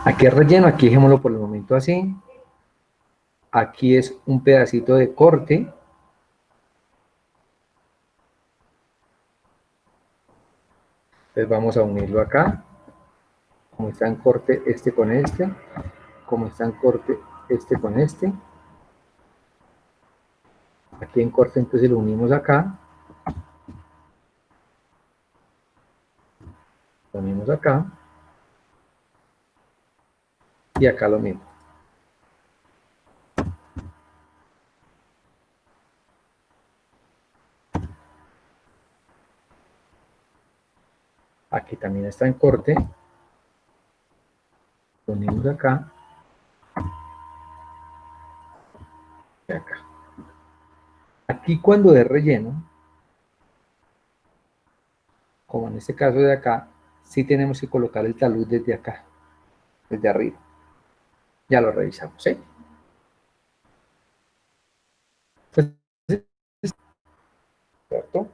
Aquí es relleno, aquí dejémoslo por el momento así. Aquí es un pedacito de corte. Entonces vamos a unirlo acá. Como está en corte este con este. Como está en corte este con este. Aquí en corte entonces lo unimos acá. Lo unimos acá. Y acá lo mismo. Aquí también está en corte. Ponemos acá. Y acá. Aquí cuando es relleno, como en este caso de acá, sí tenemos que colocar el talud desde acá, desde arriba. Ya lo revisamos, ¿sí? ¿Cierto?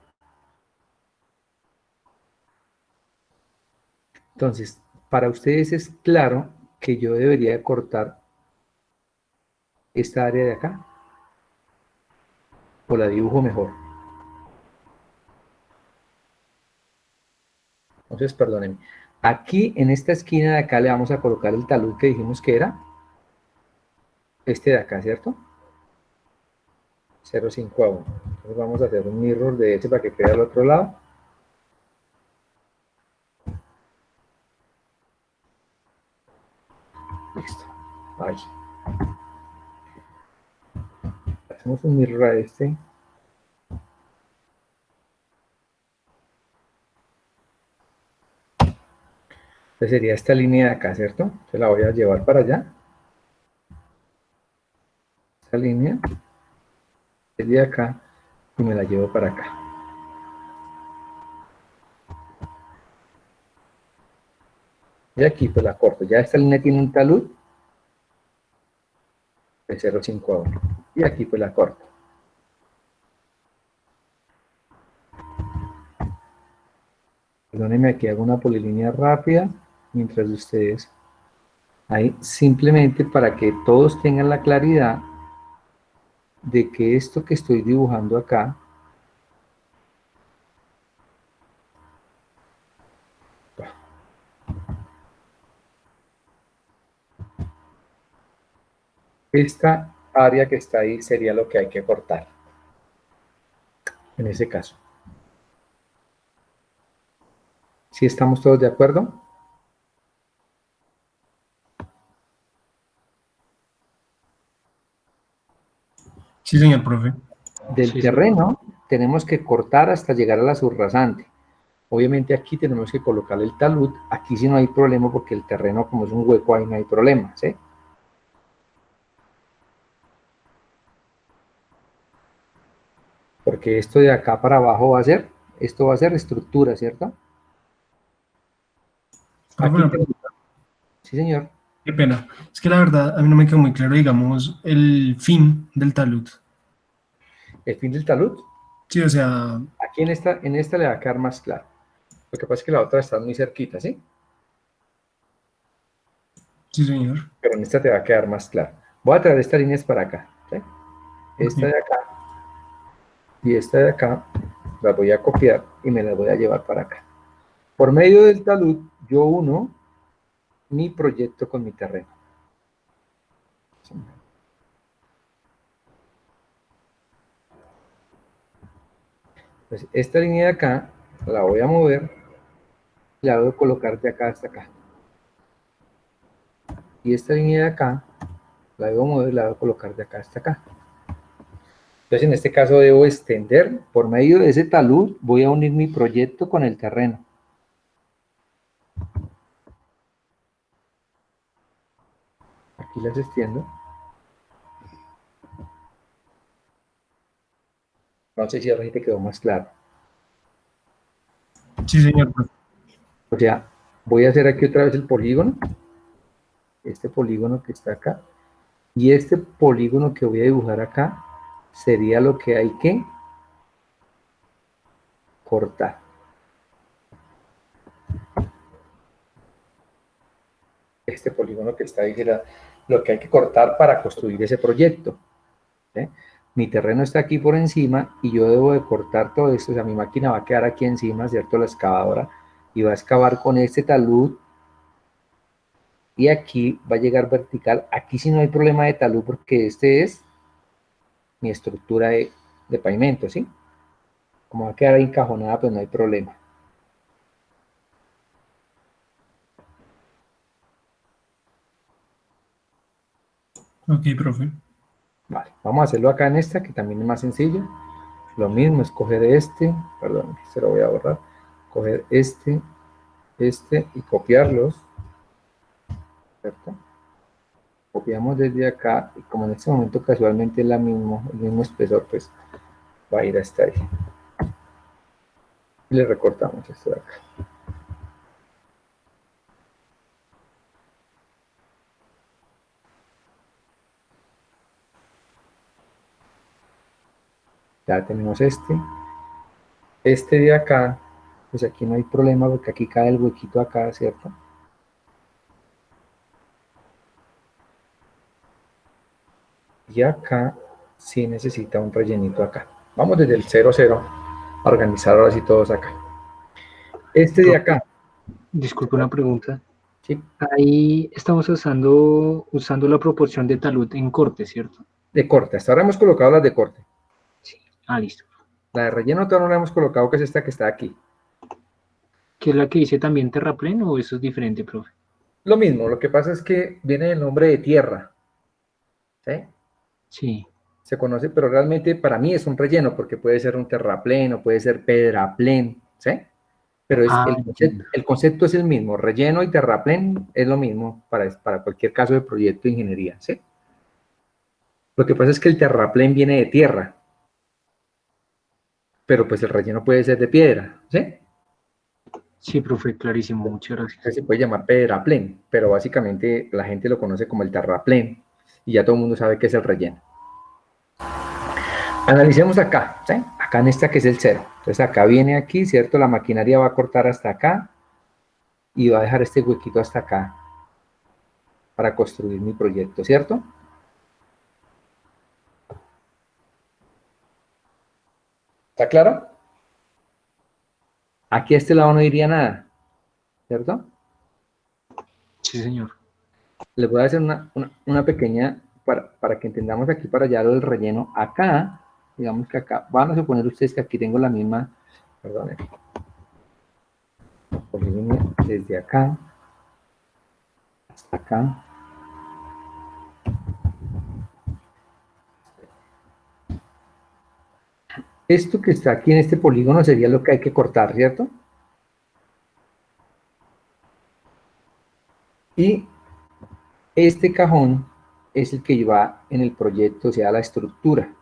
Entonces, para ustedes es claro que yo debería de cortar esta área de acá, o la dibujo mejor. Entonces, perdónenme. Aquí, en esta esquina de acá, le vamos a colocar el talud que dijimos que era este de acá, ¿cierto? 0,5 a 1. Entonces vamos a hacer un mirror de este para que quede al otro lado. Listo. Ahí. Hacemos un mirror a este. Entonces sería esta línea de acá, ¿cierto? Se la voy a llevar para allá. Esta línea. De acá. Y me la llevo para acá. Y aquí pues la corto. Ya esta línea tiene un talud de 0,5 a 1. Y aquí pues la corto. Perdónenme, aquí hago una polilínea rápida mientras ustedes ahí, simplemente para que todos tengan la claridad de que esto que estoy dibujando acá esta área que está ahí sería lo que hay que cortar en ese caso. ¿Sí estamos todos de acuerdo? Sí, señor profe. Del Sí, terreno tenemos que cortar hasta llegar a la subrasante. Obviamente aquí tenemos que colocar el talud. Aquí sí no hay problema porque el terreno, como es un hueco, ahí no hay problema, ¿sí? Porque esto de acá para abajo va a ser, esto va a ser estructura, ¿cierto? Profe, Aquí una tenemos, pregunta, sí señor, qué pena. Es que la verdad, a mí no me quedó muy claro, digamos, el fin del talud. el fin del talud. Sí, o sea, Aquí en esta le va a quedar más claro. Lo que pasa es que la otra está muy cerquita, ¿sí? sí, señor. Pero en esta te va a quedar más claro. Voy a traer estas líneas para acá, ¿sí? Esta Ok. de acá y esta de acá las voy a copiar y me las voy a llevar para acá. Por medio del talud, yo uno mi proyecto con mi terreno. Entonces, esta línea de acá la voy a mover, la voy a colocar de acá hasta acá. Y esta línea de acá la debo mover, la voy a colocar de acá hasta acá. Entonces, en este caso debo extender, por medio de ese talud, voy a unir mi proyecto con el terreno. Aquí las extiendo. No sé si ahora sí te quedó más claro. Sí, señor profe. O sea, voy a hacer aquí otra vez el polígono. Este polígono que está acá. Y este polígono que voy a dibujar acá sería lo que hay que cortar. Este polígono que está ahí será lo que hay que cortar para construir ese proyecto, ¿sí? Mi terreno está aquí por encima y yo debo de cortar todo esto. O sea, mi máquina va a quedar aquí encima, ¿cierto? La excavadora, y va a excavar con este talud y aquí va a llegar vertical. Aquí sí no hay problema de talud porque este es mi estructura de pavimento, ¿sí? Como va a quedar ahí encajonada, pues no hay problema. Ok, profe. Vale, vamos a hacerlo acá en esta, que también es más sencillo. Lo mismo, escoger este, perdón, se lo voy a borrar. Coger este, y copiarlos, ¿cierto? Copiamos desde acá y como en este momento casualmente es el mismo espesor, pues va a ir hasta ahí. Y le recortamos esto de acá. Ya tenemos este de acá, pues aquí no hay problema porque aquí cae el huequito acá, ¿cierto? Y acá sí necesita un rellenito acá. Vamos desde el 0, 0 a organizar ahora sí todos acá. Este de acá, Disculpe una pregunta. ¿sí? Ahí estamos usando la proporción de talud en corte, ¿cierto? De corte. Hasta ahora hemos colocado las de corte. Sí. Ah, listo. La de relleno todavía no la hemos colocado, que es esta que está aquí. ¿Qué es la que dice también terraplén o eso es diferente, profe? Lo mismo, lo que pasa es que viene el nombre de tierra, ¿sí? Sí. Se conoce, pero realmente para mí es un relleno, porque puede ser un terraplén o puede ser pedraplén, ¿sí? Pero Entiendo. el concepto es el mismo, relleno y terraplén es lo mismo para cualquier caso de proyecto de ingeniería, ¿sí? Lo que pasa es que el terraplén viene de tierra, pero pues el relleno puede ser de piedra, ¿sí? Sí, profe, clarísimo. Muchas gracias. Se puede llamar pedraplén, pero básicamente la gente lo conoce como el terraplén y ya todo el mundo sabe que es el relleno. Analicemos acá, ¿sí? Acá en esta que es el 0. Entonces acá viene aquí, ¿cierto? La maquinaria va a cortar hasta acá y va a dejar este huequito hasta acá para construir mi proyecto, ¿cierto? ¿Está claro? Aquí a este lado no iría nada, ¿cierto? Sí, señor. Les voy a hacer una pequeña, para que entendamos aquí para allá lo del relleno. Acá, digamos que acá, van a suponer ustedes que aquí tengo la misma, perdón, línea desde acá hasta acá. Esto que está aquí en este polígono sería lo que hay que cortar, ¿cierto? Y este cajón es el que va en el proyecto, o sea, la estructura.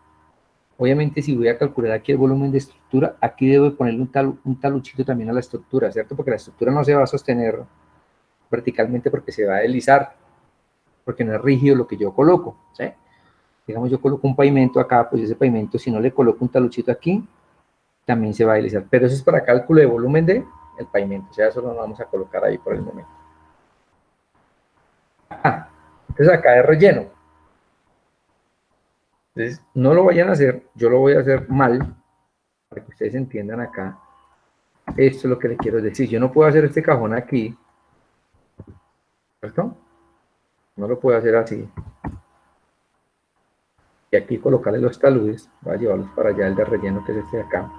Obviamente, si voy a calcular aquí el volumen de estructura, aquí debo ponerle un taluchito también a la estructura, ¿cierto? Porque la estructura no se va a sostener verticalmente porque se va a deslizar, porque no es rígido lo que yo coloco, ¿sí? Digamos, yo coloco un pavimento acá, pues ese pavimento, si no le coloco un taluchito aquí, también se va a deslizar. Pero eso es para cálculo de volumen del pavimento, o sea, eso lo vamos a colocar ahí por el momento. Entonces acá es relleno. Entonces, no lo vayan a hacer, yo lo voy a hacer mal, para que ustedes entiendan acá. Esto es lo que les quiero decir. Yo no puedo hacer este cajón aquí, ¿cierto? No lo puedo hacer así. Y aquí colocarle los taludes, voy a llevarlos para allá, el de relleno que es este de acá.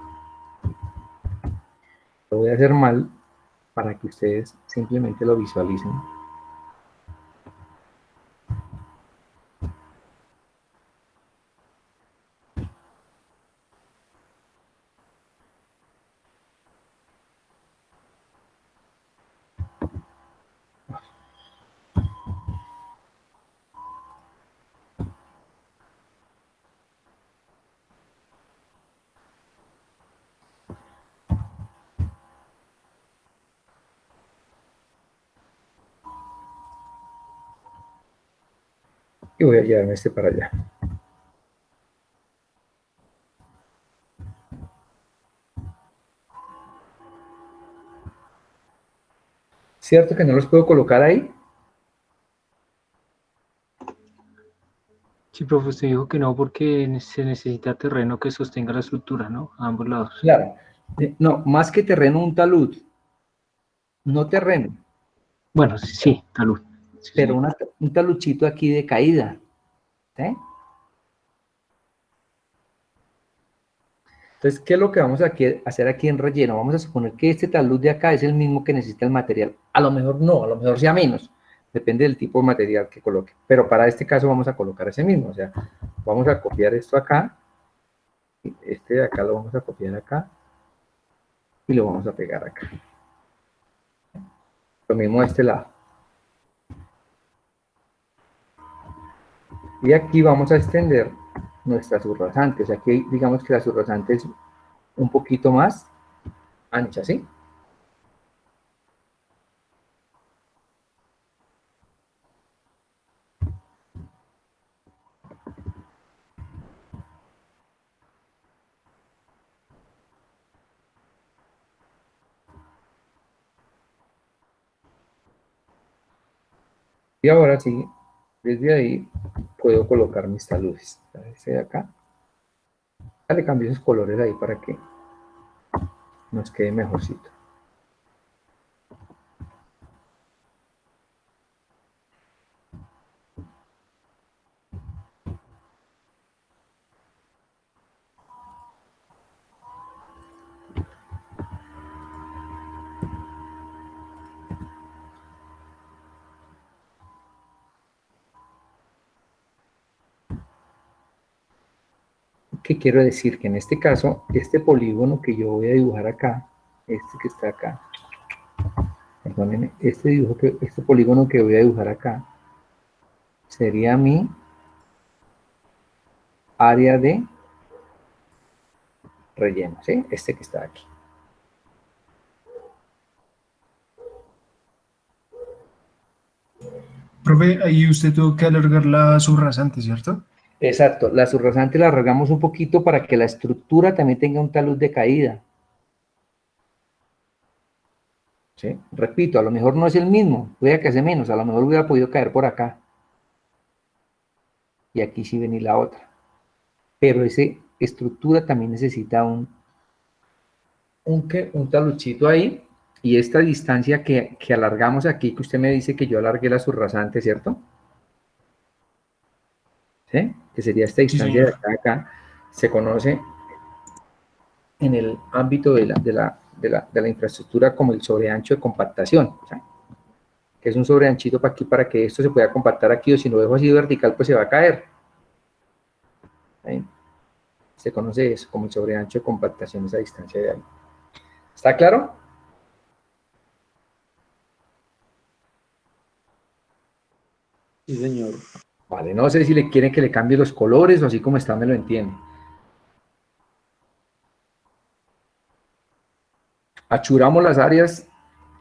Lo voy a hacer mal para que ustedes simplemente lo visualicen. Y voy a llevarme este para allá. ¿Cierto que no los puedo colocar ahí? Sí, profe, usted dijo que no porque se necesita terreno que sostenga la estructura, ¿no? A ambos lados. Claro. No, más que terreno, un talud. No terreno, Bueno, sí, talud. Sí, pero señor. un taluchito aquí de caída. ¿Sí? Entonces, ¿qué es lo que vamos a hacer aquí en relleno? Vamos a suponer que este talud de acá es el mismo que necesita el material. A lo mejor no, a lo mejor sea menos. Depende del tipo de material que coloque. Pero para este caso vamos a colocar ese mismo. O sea, vamos a copiar esto acá. Este de acá lo vamos a copiar acá. Y lo vamos a pegar acá. Lo mismo a este lado. Y aquí vamos a extender nuestra subrasante. O sea, aquí digamos que la subrasante es un poquito más ancha, ¿sí? Y ahora sí, desde ahí puedo colocar mis taludes. Este de acá. Ya le cambio esos colores ahí para que nos quede mejorcito. ¿Qué quiero decir? Que en este caso, este polígono que yo voy a dibujar acá, este que está acá, perdónenme, este polígono que voy a dibujar acá, sería mi área de relleno, ¿sí? Este que está aquí. Profe, ahí usted tuvo que alargar la subrasante, ¿cierto? Exacto, la subrasante la alargamos un poquito para que la estructura también tenga un talud de caída. ¿Sí? Repito, a lo mejor no es el mismo, puede que sea menos, a lo mejor hubiera podido caer por acá. Y aquí sí venir la otra. Pero esa estructura también necesita un taluchito ahí. Y esta distancia que alargamos aquí, que usted me dice que yo alargué la subrasante, ¿cierto? ¿Sí? Que sería esta Sí, distancia de señor. acá a acá, se conoce en el ámbito de la infraestructura como el sobreancho de compactación, ¿sí? Que es un sobreanchito para aquí para que esto se pueda compactar aquí, o si lo dejo así vertical, pues se va a caer. ¿Sí? Se conoce eso como el sobreancho de compactación, esa distancia de ahí. ¿Está claro? Sí, señor. Vale, no sé si le quieren que le cambie los colores o así como está me lo entiende. ¿Achuramos las áreas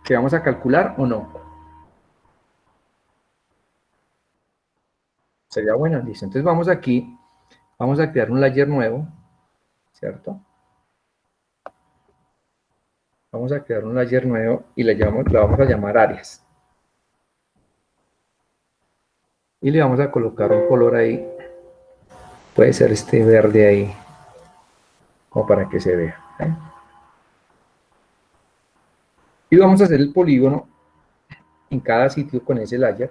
que vamos a calcular o no? Sería bueno, listo. Entonces vamos aquí, vamos a crear un layer nuevo, ¿cierto? Vamos a crear un layer nuevo y la vamos a llamar áreas. Y le vamos a colocar un color ahí, puede ser este verde ahí, como para que se vea. ¿Eh? Y vamos a hacer el polígono en cada sitio con ese layer.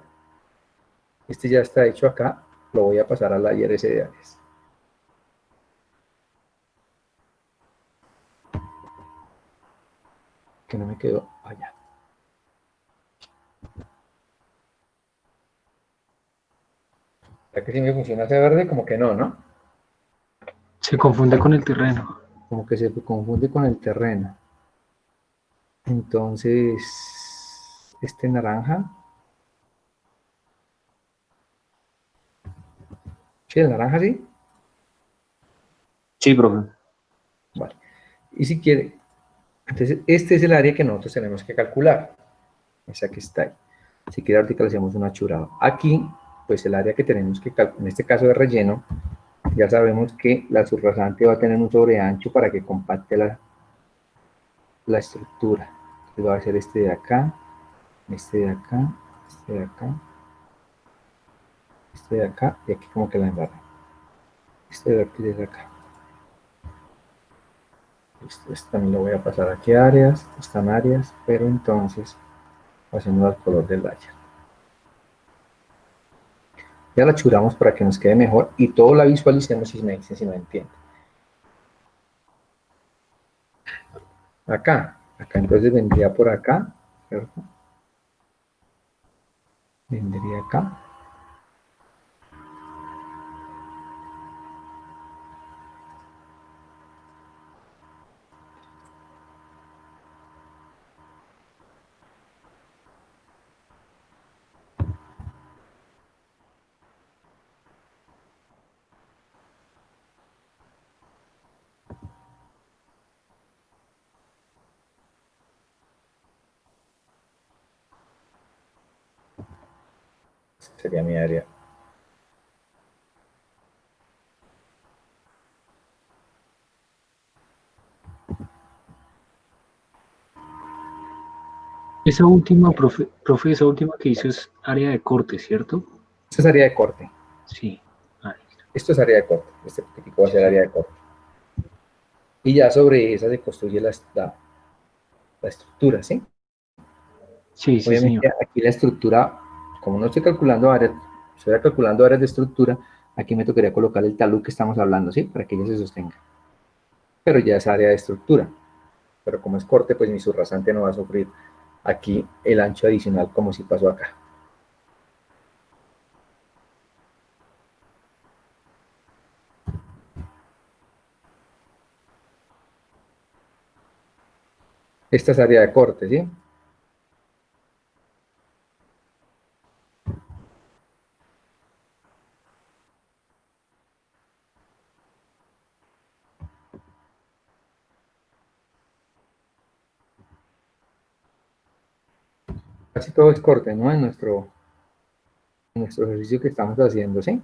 Este ya está hecho acá, lo voy a pasar al layer ese de áreas. Que no me quedó allá. ¿Ya que sí me funciona ese verde? Como que no, ¿no? Se confunde con el terreno. Como que se confunde con el terreno. Entonces, este naranja. ¿Sí, el naranja sí? Sí, profe. Vale. Y si quiere, entonces este es el área que nosotros tenemos que calcular. Esa que está ahí. Si quiere ahorita le hacemos un achurado. Aquí, pues el área que tenemos que calcular, en este caso de relleno, ya sabemos que la subrasante va a tener un sobreancho para que compacte la estructura. Entonces va a ser este de acá, este de acá, este de acá, este de acá, y aquí como que la embarra. Este de aquí desde acá. Esto también lo voy a pasar aquí a áreas, están áreas, pero entonces pasemos al color del layer. Ya la churamos para que nos quede mejor y todo la visualicemos y me dicen si no entiende. Acá entonces vendría por acá, ¿cierto? Vendría acá. sería mi área. Esa última, profe, esa última que hizo es área de corte, ¿cierto? Esta es área de corte. Sí. Ah, listo. Esto es área de corte. Este poquitico va a ser Sí. área de corte. Y ya sobre esa se construye la estructura, ¿sí? Sí, sí, señor. Obviamente aquí la estructura, como no estoy calculando áreas, estoy calculando áreas de estructura, aquí me tocaría colocar el talud que estamos hablando, ¿sí? Para que ella se sostenga. Pero ya es área de estructura. Pero como es corte, pues mi subrasante no va a sufrir aquí el ancho adicional como si pasó acá. Esta es área de corte, ¿sí? Casi todo es corte, ¿no? En nuestro ejercicio que estamos haciendo, ¿sí?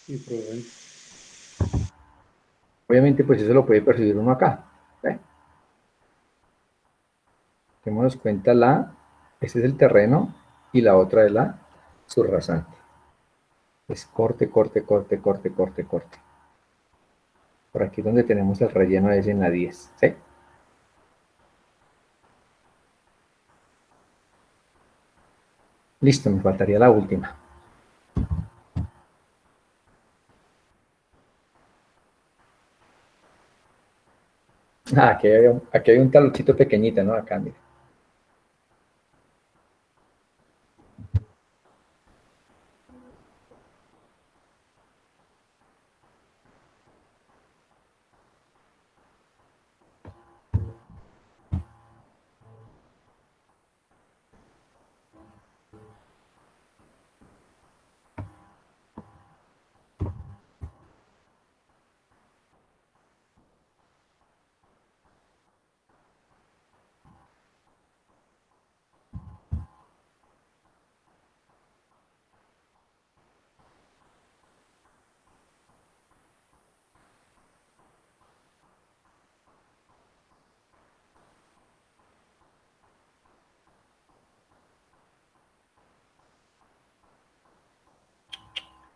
Sí, profe. Obviamente, pues eso lo puede percibir uno acá. ¿Ve? Démonos cuenta este es el terreno y la otra es la subrasante. Es corte, corte, corte, corte, corte, corte. Por aquí donde tenemos el relleno es en la 10, ¿sí? Listo, me faltaría la última. Ah, aquí hay un taluchito pequeñito, ¿no? Acá, mira.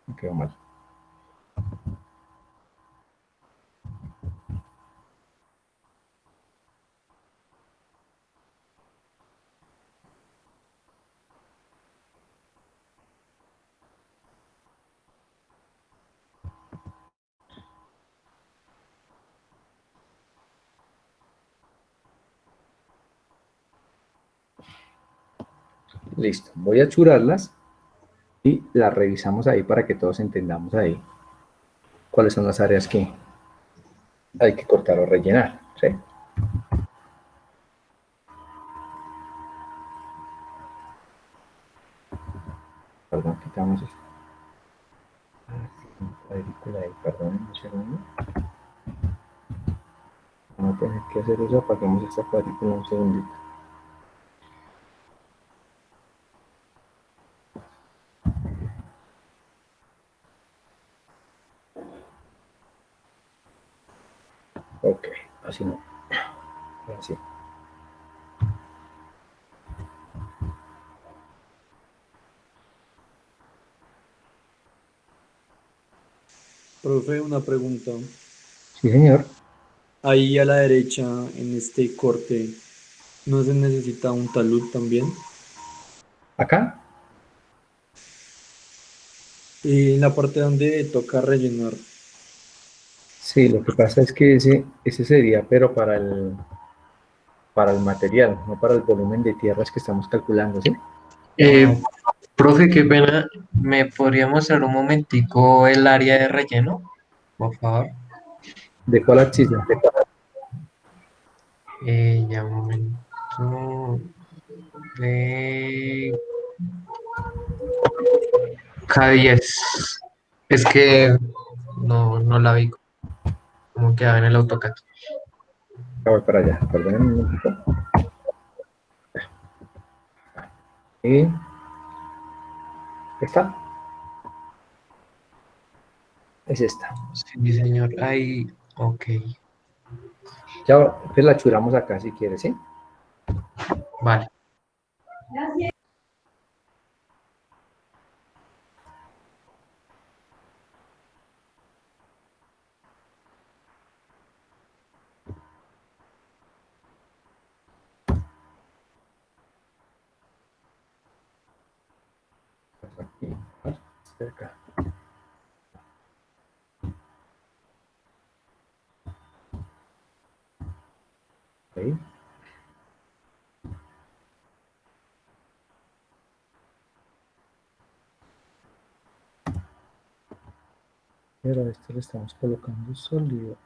Me quedó mal. Listo, voy a churarlas y las revisamos ahí para que todos entendamos ahí cuáles son las áreas que hay que cortar o rellenar, ¿sí? Perdón, quitamos esto. Cuadrícula ahí, perdón, un segundo. Vamos a tener que hacer eso, apaguemos esta cuadrícula un segundito. Ok, así no. Así. Profe, una pregunta. Sí, señor. Ahí a la derecha, en este corte, ¿no se necesita un talud también? Acá, Y en la parte donde toca rellenar. sí, lo que pasa es que ese sería, pero para el material, no para el volumen de tierras que estamos calculando, ¿sí? Eh, Profe, qué pena, ¿me podría mostrar un momentico el área de relleno, por favor? ¿De cuál axis? Ya un momento. De K10. Es que no la vi como quedaba en el AutoCAD. Voy para allá, perdónenme un momentito. Y esta es esta. Sí, señor. Ahí, ok. Ya pues la churamos acá si quieres, ¿sí? Vale. Aquí, cerca. Ahí. Pero a esto le estamos colocando sólido.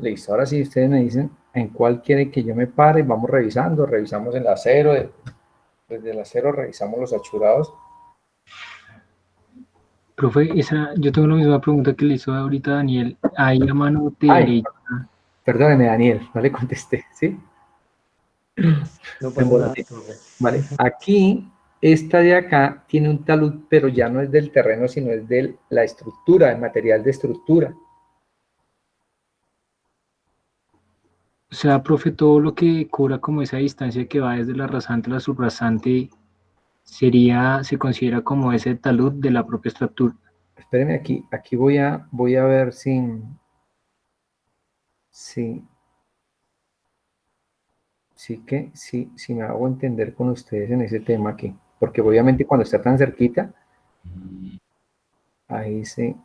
Listo, ahora sí ustedes me dicen en cuál quieren que yo me pare, vamos revisando, revisamos el acero, desde el acero revisamos los achurados. Profe, yo tengo la misma pregunta que le hizo ahorita Daniel. Ahí a mano Ay, derecha, perdóneme Daniel, no le contesté, ¿sí? No Me pasa nada, embolaté. profe. Vale, aquí, esta de acá tiene un talud, pero ya no es del terreno, sino es de la estructura, el material de estructura. o sea, profe, todo lo que cubra como esa distancia que va desde la rasante a la subrasante se considera como ese talud de la propia estructura. Espérenme aquí voy a ver si, si me hago entender con ustedes en ese tema aquí, porque obviamente cuando está tan cerquita, ahí sí.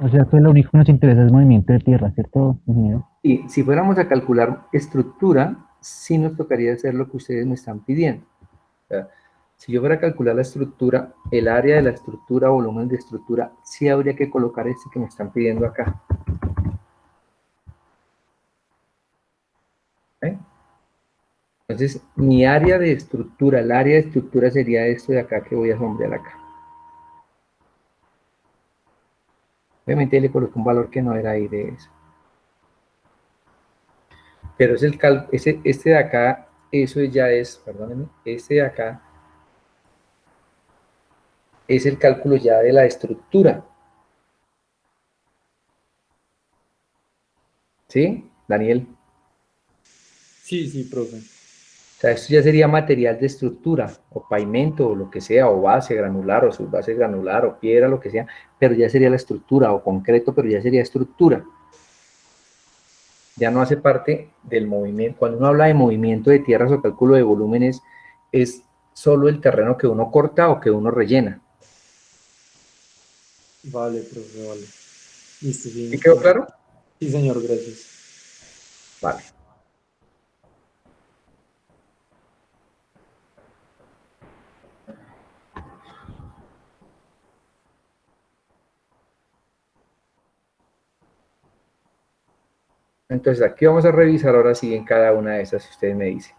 O sea que lo único que nos interesa es el movimiento de tierra, ¿cierto, ingeniero? Y si fuéramos a calcular estructura, sí nos tocaría hacer lo que ustedes me están pidiendo. O sea, si yo fuera a calcular la estructura, el área de la estructura, volumen de estructura, sí habría que colocar este que me están pidiendo acá. ¿Eh? Entonces, mi área de estructura, el área de estructura sería esto de acá que voy a sombrear acá. Obviamente le coloqué un valor que no era ahí de eso. Pero es este de acá, eso ya es, perdónenme, este de acá es el cálculo ya de la estructura. ¿Sí, Daniel? Sí, sí, profe. O sea, esto ya sería material de estructura, o pavimento, o lo que sea, o base granular, o subbase granular, o piedra, lo que sea, pero ya sería la estructura, o concreto, pero ya sería estructura. Ya no hace parte del movimiento. Cuando uno habla de movimiento de tierras o cálculo de volúmenes, es solo el terreno que uno corta o que uno rellena. Vale, profe, vale. Listo, ¿Sí sí. quedó claro? Sí, señor, gracias. Vale. Entonces aquí vamos a revisar ahora sí en cada una de esas, si ustedes me dicen.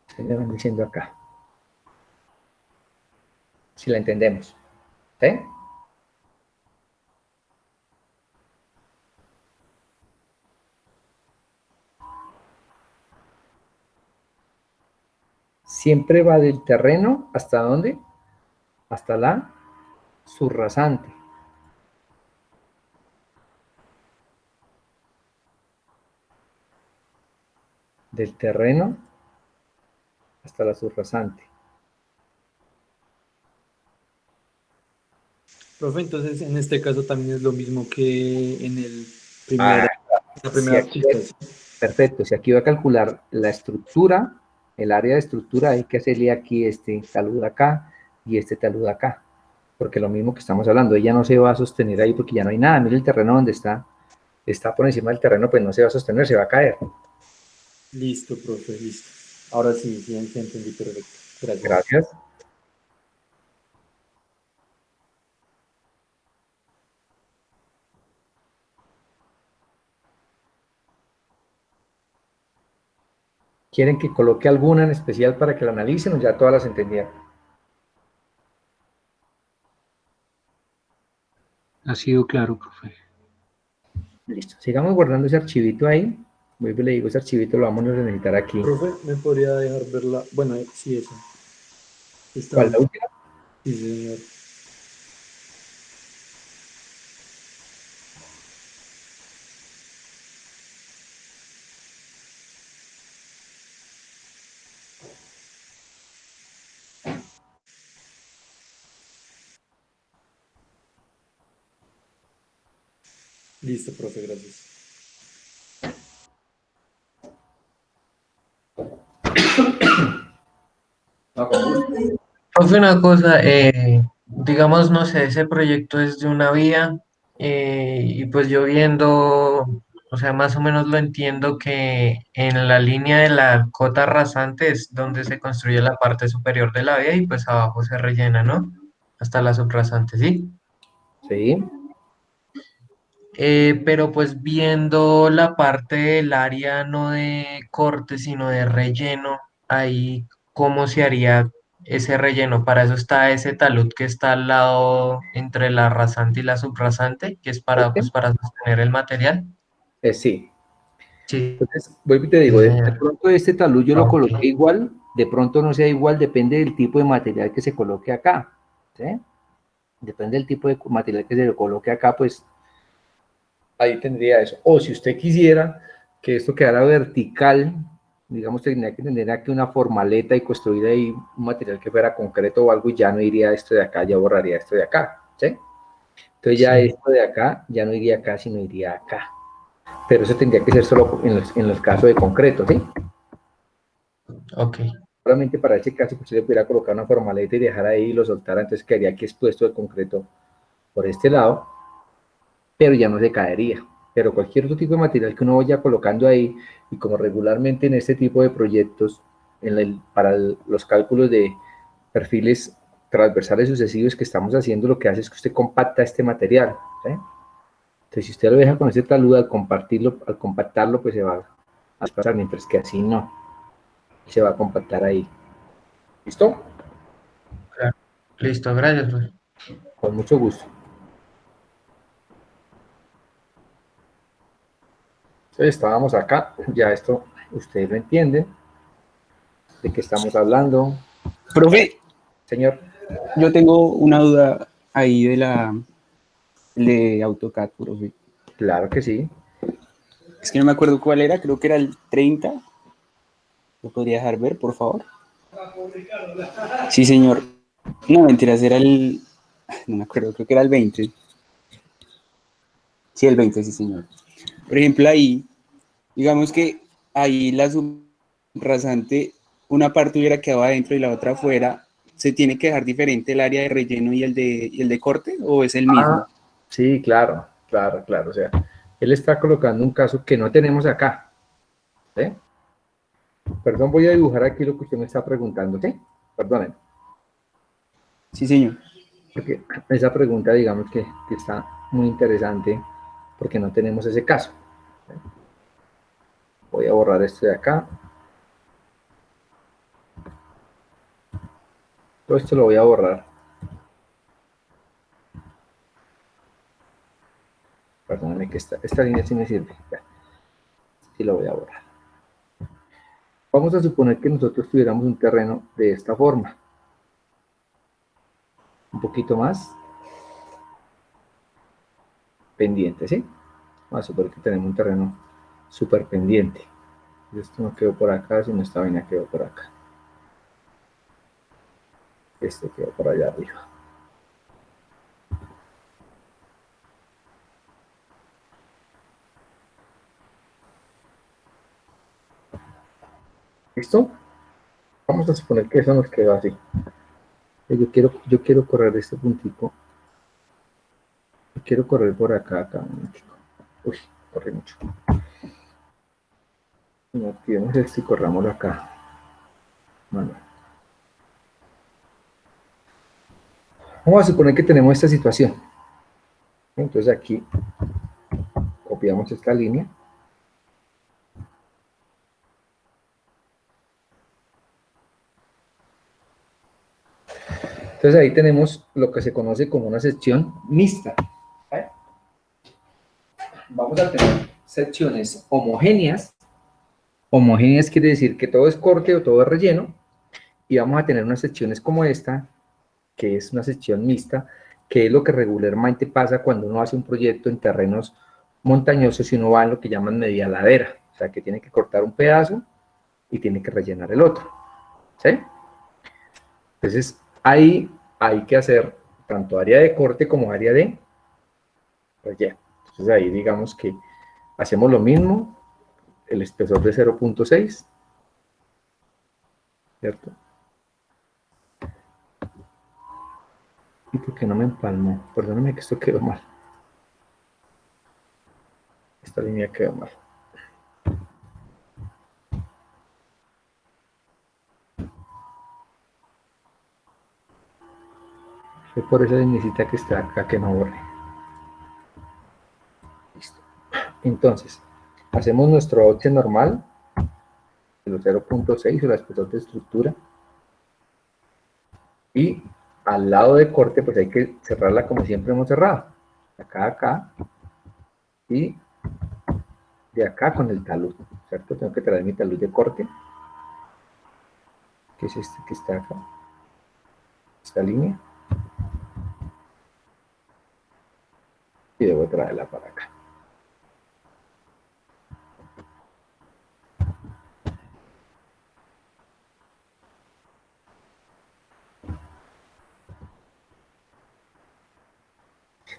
Ustedes me van diciendo acá. Si la entendemos. ¿Sí? Siempre va del terreno, ¿hasta dónde? Hasta la subrasante. Del terreno hasta la subrasante. Profe, entonces en este caso también es lo mismo que en Ah, la si primera aquí, cita, ¿sí? perfecto, si aquí va a calcular la estructura, el área de estructura, hay que hacerle aquí este talud acá y este talud acá, porque lo mismo que estamos hablando, ella no se va a sostener ahí porque ya no hay nada, mire el terreno donde está por encima del terreno, pues no se va a sostener, se va a caer. Listo, profe, listo. Ahora sí, sí, entendí perfecto. Gracias. Gracias. ¿Quieren que coloque alguna en especial para que la analicen o ya todas las entendieron? Ha sido claro, profe. Listo. Sigamos guardando ese archivito ahí. Vuelvo y le digo, ese archivito lo vamos a necesitar aquí. Profe, ¿me podría dejar verla? Bueno, sí, esa. ¿Cuál? Está. ¿La última? Sí, señor. Listo, profe, gracias. No, con gusto. Profe, una cosa, digamos, no sé, ese proyecto es de una vía y pues yo viendo, o sea, más o menos lo entiendo que en la línea de la cota rasante es donde se construye la parte superior de la vía y pues abajo se rellena, ¿no? Hasta la subrasante, ¿sí? Sí. Pero pues viendo la parte del área no de corte, sino de relleno, ahí cómo se haría ese relleno. Para eso está ese talud que está al lado entre la rasante y la subrasante, que es para, ¿Este? pues, para sostener el material. Sí. Sí, Entonces, vuelvo y te digo, sí, de señor. pronto este talud yo lo Ok. coloqué igual, de pronto no sea igual, depende del tipo de material que se coloque acá. ¿Sí? Depende del tipo de material que se le coloque acá, pues ahí tendría eso. O si usted quisiera que esto quedara vertical, digamos, tendría que tener aquí una formaleta y construir ahí un material que fuera concreto o algo y ya no iría esto de acá, ya borraría esto de acá, ¿sí? Entonces ya Sí, esto de acá ya no iría acá, sino iría acá. Pero eso tendría que ser solo en los casos de concreto, ¿sí? ok. Solamente para ese caso, pues usted le pudiera colocar una formaleta y dejar ahí y lo soltara, entonces quedaría aquí expuesto el concreto por este lado, pero ya no se caería. Pero cualquier otro tipo de material que uno vaya colocando ahí, y como regularmente en este tipo de proyectos, para los cálculos de perfiles transversales sucesivos que estamos haciendo, lo que hace es que usted compacta este material, ¿sí? Entonces, si usted lo deja con ese talud, al compactarlo, pues se va a desplazar, mientras que así no, se va a compactar ahí. ¿Listo? Claro. Listo, gracias, profe. Con mucho gusto. Entonces, estábamos acá, ya esto ustedes lo entienden, de qué estamos hablando. Profe, Señor, yo tengo una duda ahí de AutoCAD, profe. claro que sí. Es que no me acuerdo cuál era, creo que era el 30. ¿Lo podría dejar ver, por favor? Sí, señor. No, mentiras, era no me acuerdo, creo que era el 20. Sí, el 20, sí, señor. Por ejemplo, ahí, digamos que ahí la subrasante, una parte hubiera quedado adentro y la otra afuera. ¿Se tiene que dejar diferente el área de relleno y el de corte o es el mismo? Ah, sí, claro, claro, claro. O sea, él está colocando un caso que no tenemos acá. ¿Sí? Perdón, voy a dibujar aquí lo que usted me está preguntando, ¿sí? Perdónenme, Sí, señor. porque esa pregunta, digamos que está muy interesante, porque no tenemos ese caso. ¿Sí? Voy a borrar esto de acá. Todo esto lo voy a borrar. Perdónenme que esta línea sí me sirve. Ya, sí lo voy a borrar. Vamos a suponer que nosotros tuviéramos un terreno de esta forma. Un poquito más pendiente, ¿sí? Vamos a suponer que tenemos un terreno súper pendiente. Esto no quedó por acá, sino esta vaina quedó por acá. Este quedó por allá arriba. ¿Listo? Vamos a suponer que eso nos quedó así. Yo quiero correr este puntico. Yo quiero correr por acá, Uy, corre mucho. Activemos esto y corrámoslo acá. Bueno. Vamos a suponer que tenemos esta situación. Entonces aquí copiamos esta línea. Entonces ahí tenemos lo que se conoce como una sección mixta. ¿Vale? Vamos a tener secciones homogéneas. Homogéneas quiere decir que todo es corte o todo es relleno. Y vamos a tener unas secciones como esta, que es una sección mixta, que es lo que regularmente pasa cuando uno hace un proyecto en terrenos montañosos y uno va en lo que llaman media ladera. O sea, que tiene que cortar un pedazo y tiene que rellenar el otro. ¿Sí? Entonces, ahí hay que hacer tanto área de corte como área de relleno. Entonces, ahí digamos que hacemos lo mismo, el espesor de 0.6, ¿cierto? ¿Y por qué no me empalmó? Perdóname que esto quedó mal. Esta línea quedó mal. Fue por eso necesita que esté acá, que no borre. Listo. Entonces, hacemos nuestro offset normal, de los 0.6 o la espesor de estructura. Y al lado de corte, pues hay que cerrarla como siempre hemos cerrado. Acá, acá. Y de acá con el talud, ¿cierto? Tengo que traer mi talud de corte, que es este que está acá. Esta línea. Y debo traerla para acá.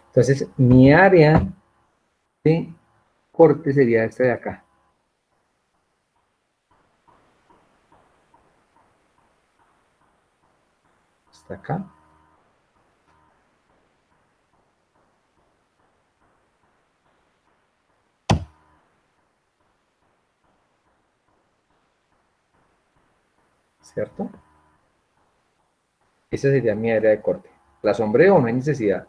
Entonces, mi área de corte sería esta de acá. Hasta acá. ¿Cierto? Esa sería mi área de corte. ¿La sombreo? No hay necesidad.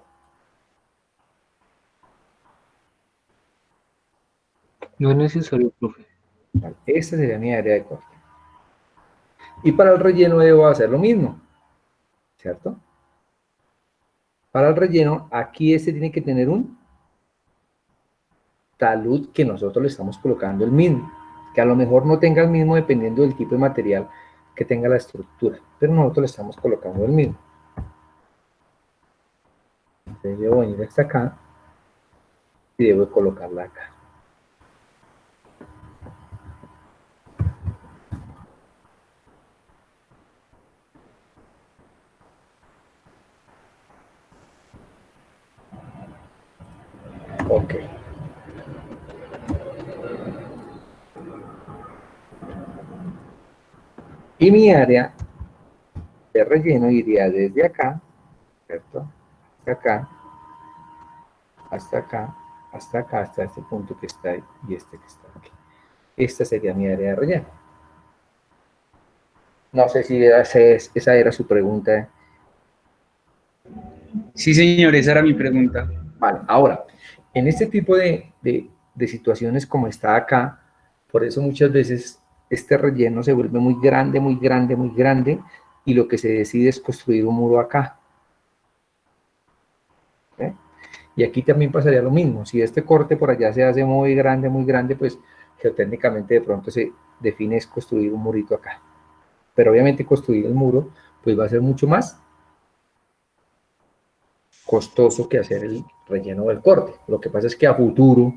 No es necesario, profe. Vale, esta sería mi área de corte. Y para el relleno debo hacer lo mismo, ¿cierto? Para el relleno, aquí este tiene que tener un talud que nosotros le estamos colocando el mismo, que a lo mejor no tenga el mismo dependiendo del tipo de material que tenga la estructura, pero nosotros le estamos colocando el mismo. Entonces debo venir hasta acá y debo colocarla acá. Ok. Y mi área de relleno iría desde acá, ¿cierto? Hasta acá, hasta acá, hasta acá, hasta este punto que está ahí y este que está aquí. Esta sería mi área de relleno. No sé si esa era su pregunta. Sí, señor, esa era mi pregunta. Vale, ahora, en este tipo de situaciones como está acá, por eso muchas veces este relleno se vuelve muy grande, muy grande, muy grande, y lo que se decide es construir un muro acá. ¿Eh? Y aquí también pasaría lo mismo. Si este corte por allá se hace muy grande, pues geotécnicamente de pronto se define es construir un murito acá. Pero obviamente construir el muro, pues va a ser mucho más costoso que hacer el relleno del corte. Lo que pasa es que a futuro,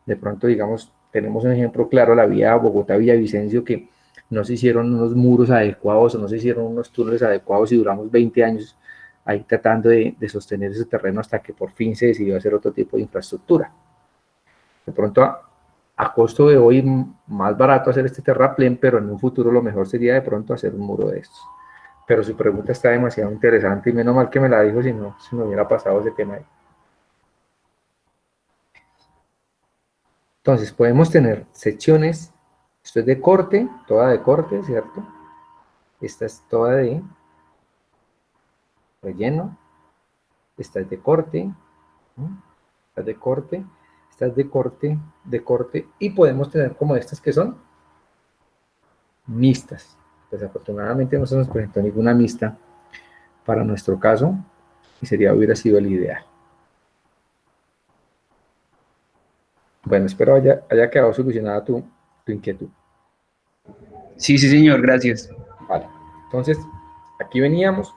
de pronto, digamos, tenemos un ejemplo claro, la vía Bogotá-Villavicencio, que no se hicieron unos muros adecuados o no se hicieron unos túneles adecuados y duramos 20 años ahí tratando de sostener ese terreno hasta que por fin se decidió hacer otro tipo de infraestructura. De pronto, a costo de hoy más barato hacer este terraplén, pero en un futuro lo mejor sería de pronto hacer un muro de estos. Pero su pregunta está demasiado interesante y menos mal que me la dijo, si no se me hubiera pasado ese tema ahí. Entonces podemos tener secciones, esto es de corte, toda de corte, ¿cierto? Esta es toda de relleno, esta es de corte, ¿no? Esta es de corte, esta es de corte, y podemos tener como estas que son mixtas. Desafortunadamente no se nos presentó ninguna mixta para nuestro caso, y hubiera sido el ideal. Bueno, espero haya quedado solucionada tu inquietud. Sí, sí, señor, gracias. Vale, entonces, aquí veníamos.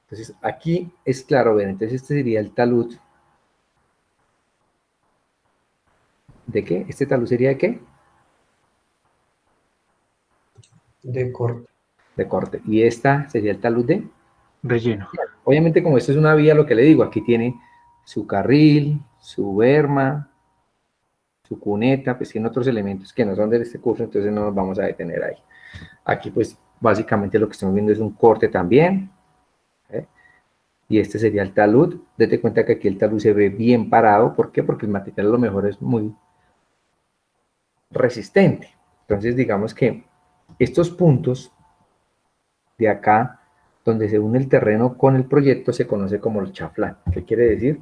Entonces, aquí es claro, ver, entonces este sería el talud. ¿De qué? ¿Este talud sería de qué? De corte. De corte. Y esta sería el talud de Relleno. obviamente, como esto es una vía, lo que le digo, aquí tiene su carril, su berma, su cuneta, pues tiene otros elementos que no son de este curso, entonces no nos vamos a detener ahí. Aquí, pues, básicamente lo que estamos viendo es un corte también, ¿eh? Y este sería el talud. Date cuenta que aquí el talud se ve bien parado. ¿Por qué? Porque el material a lo mejor es muy resistente. Entonces, digamos que estos puntos de acá, donde se une el terreno con el proyecto, se conoce como el chaflán. ¿Qué quiere decir?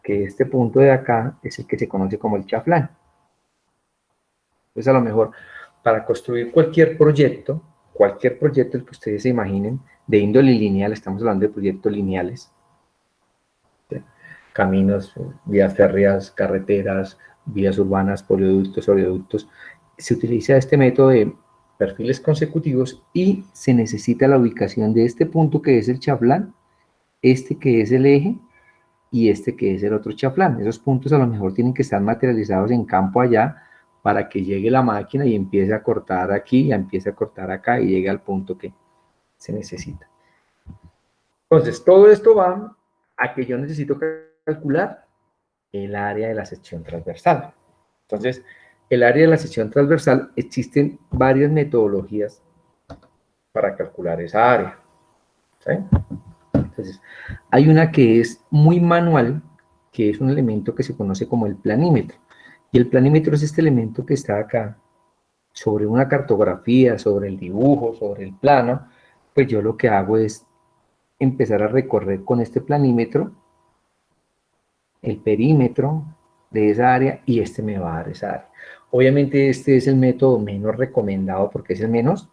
Que este punto de acá es el que se conoce como el chaflán. Entonces, a lo mejor, para construir cualquier proyecto el que ustedes se imaginen, de índole lineal, estamos hablando de proyectos lineales, ¿sí? Caminos, vías férreas, carreteras, vías urbanas, polioductos, oleoductos, se utiliza este método de perfiles consecutivos y se necesita la ubicación de este punto que es el chaflán, este que es el eje y este que es el otro chaflán. Esos puntos a lo mejor tienen que estar materializados en campo allá para que llegue la máquina y empiece a cortar aquí, y empiece a cortar acá y llegue al punto que se necesita. Entonces, todo esto va a que yo necesito calcular el área de la sección transversal. Entonces, el área de la sección transversal, existen varias metodologías para calcular esa área, ¿sí? Entonces, hay una que es muy manual, que es un elemento que se conoce como el planímetro. Y el planímetro es este elemento que está acá, sobre una cartografía, sobre el dibujo, sobre el plano. Pues yo lo que hago es empezar a recorrer con este planímetro el perímetro de esa área, y este me va a dar esa área. Obviamente este es el método menos recomendado porque es el menos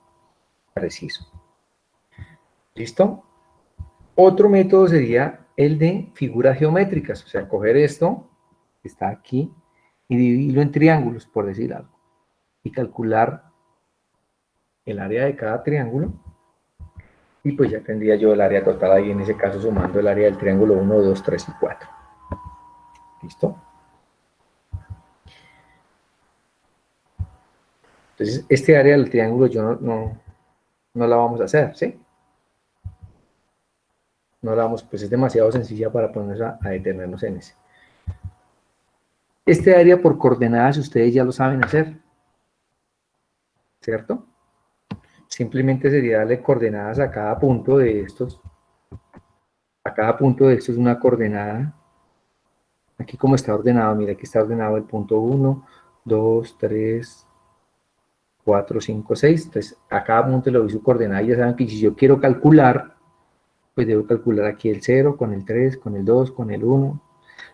preciso. ¿Listo? Otro método sería el de figuras geométricas, o sea, coger esto que está aquí y dividirlo en triángulos, por decir algo, y calcular el área de cada triángulo, y pues ya tendría yo el área total ahí, en ese caso sumando el área del triángulo 1, 2, 3 y 4. ¿Listo? Entonces, este área del triángulo yo no la vamos a hacer, ¿sí? No la vamos, pues es demasiado sencilla para ponernos a detenernos en ese. Este área por coordenadas ustedes ya lo saben hacer, ¿cierto? Simplemente sería darle coordenadas a cada punto de estos. A cada punto de estos una coordenada. Aquí como está ordenado, mira, aquí está ordenado el punto 1, 2, 3, 4, 5, 6. Entonces, a cada punto le doy su coordenada y ya saben que si yo quiero calcular, pues debo calcular aquí el 0, con el 3, con el 2, con el 1.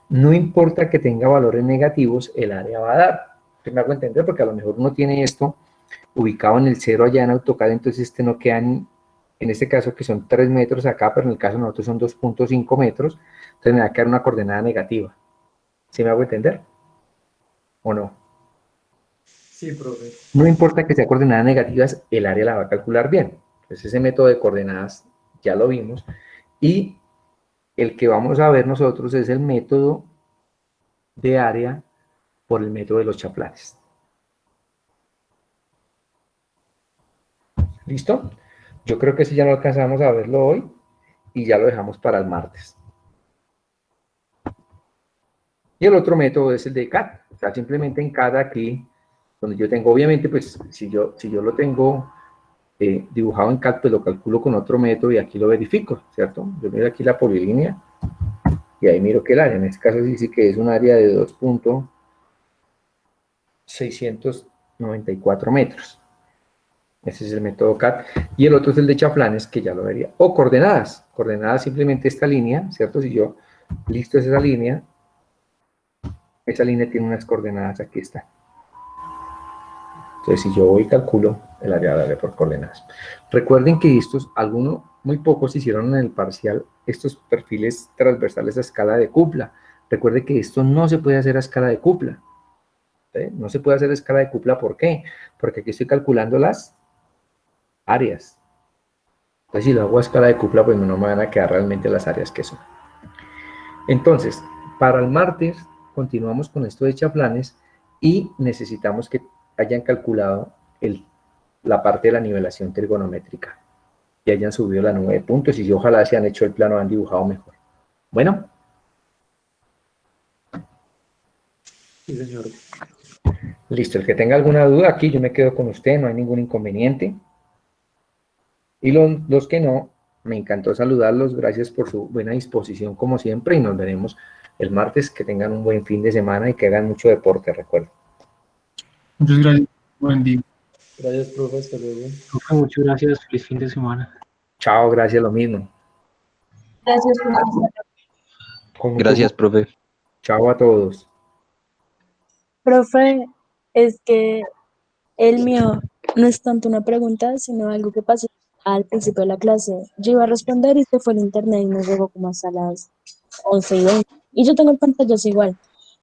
No importa que tenga valores negativos, el área va a dar. ¿Me hago entender? Porque a lo mejor uno tiene esto ubicado en el 0 allá en AutoCAD, entonces este no queda en este caso que son 3 metros acá, pero en el caso de nosotros son 2.5 metros, entonces me va a quedar una coordenada negativa. ¿Sí me hago entender? ¿O no? Sí, profe. No importa que sea coordenadas negativas, el área la va a calcular bien. Entonces ese método de coordenadas ya lo vimos. Y el que vamos a ver nosotros es el método de área por el método de los chaflanes. ¿Listo? Yo creo que ese ya no alcanzamos a verlo hoy y ya lo dejamos para el martes. Y el otro método es el de CAD. O sea, simplemente en CAD aquí, donde yo tengo, obviamente, pues si yo lo tengo dibujado en CAD, pues lo calculo con otro método y aquí lo verifico, ¿cierto? Yo miro aquí la polilínea y ahí miro que el área, en este caso sí que es un área de 2.694 metros. Ese es el método CAD. Y el otro es el de chaflanes, que ya lo vería. O coordenadas. Coordenadas simplemente esta línea, ¿cierto? Si yo listo esa línea tiene unas coordenadas, aquí está. Entonces, si yo voy y calculo el área de área por coordenadas. Recuerden que estos, algunos, muy pocos hicieron en el parcial estos perfiles transversales a escala de cupla. Recuerde que esto no se puede hacer a escala de cupla. ¿Sí? No se puede hacer a escala de cupla, ¿por qué? Porque aquí estoy calculando las áreas. Entonces, si lo hago a escala de cupla, pues no me van a quedar realmente las áreas que son. Entonces, para el martes, continuamos con esto de chaflanes y necesitamos que hayan calculado la parte de la nivelación trigonométrica y hayan subido la nube de puntos y si ojalá se han hecho el plano, han dibujado mejor. Bueno. Sí, señor. Listo, el que tenga alguna duda aquí, yo me quedo con usted, no hay ningún inconveniente. Y los que no, me encantó saludarlos, gracias por su buena disposición como siempre y nos veremos el martes, que tengan un buen fin de semana y que hagan mucho deporte, recuerden. Muchas gracias. Buen día. Gracias, profe. Hasta luego. Profe, muchas gracias. Feliz fin de semana. Chao, gracias, lo mismo. Gracias, profesor. Con mucho Gracias, gusto. profe. Chao a todos. Profe, es que el mío no es tanto una pregunta, sino algo que pasó al principio de la clase. Yo iba a responder y se fue el internet y nos llegó como hasta las 11:20. Y yo tengo el pantallazo igual.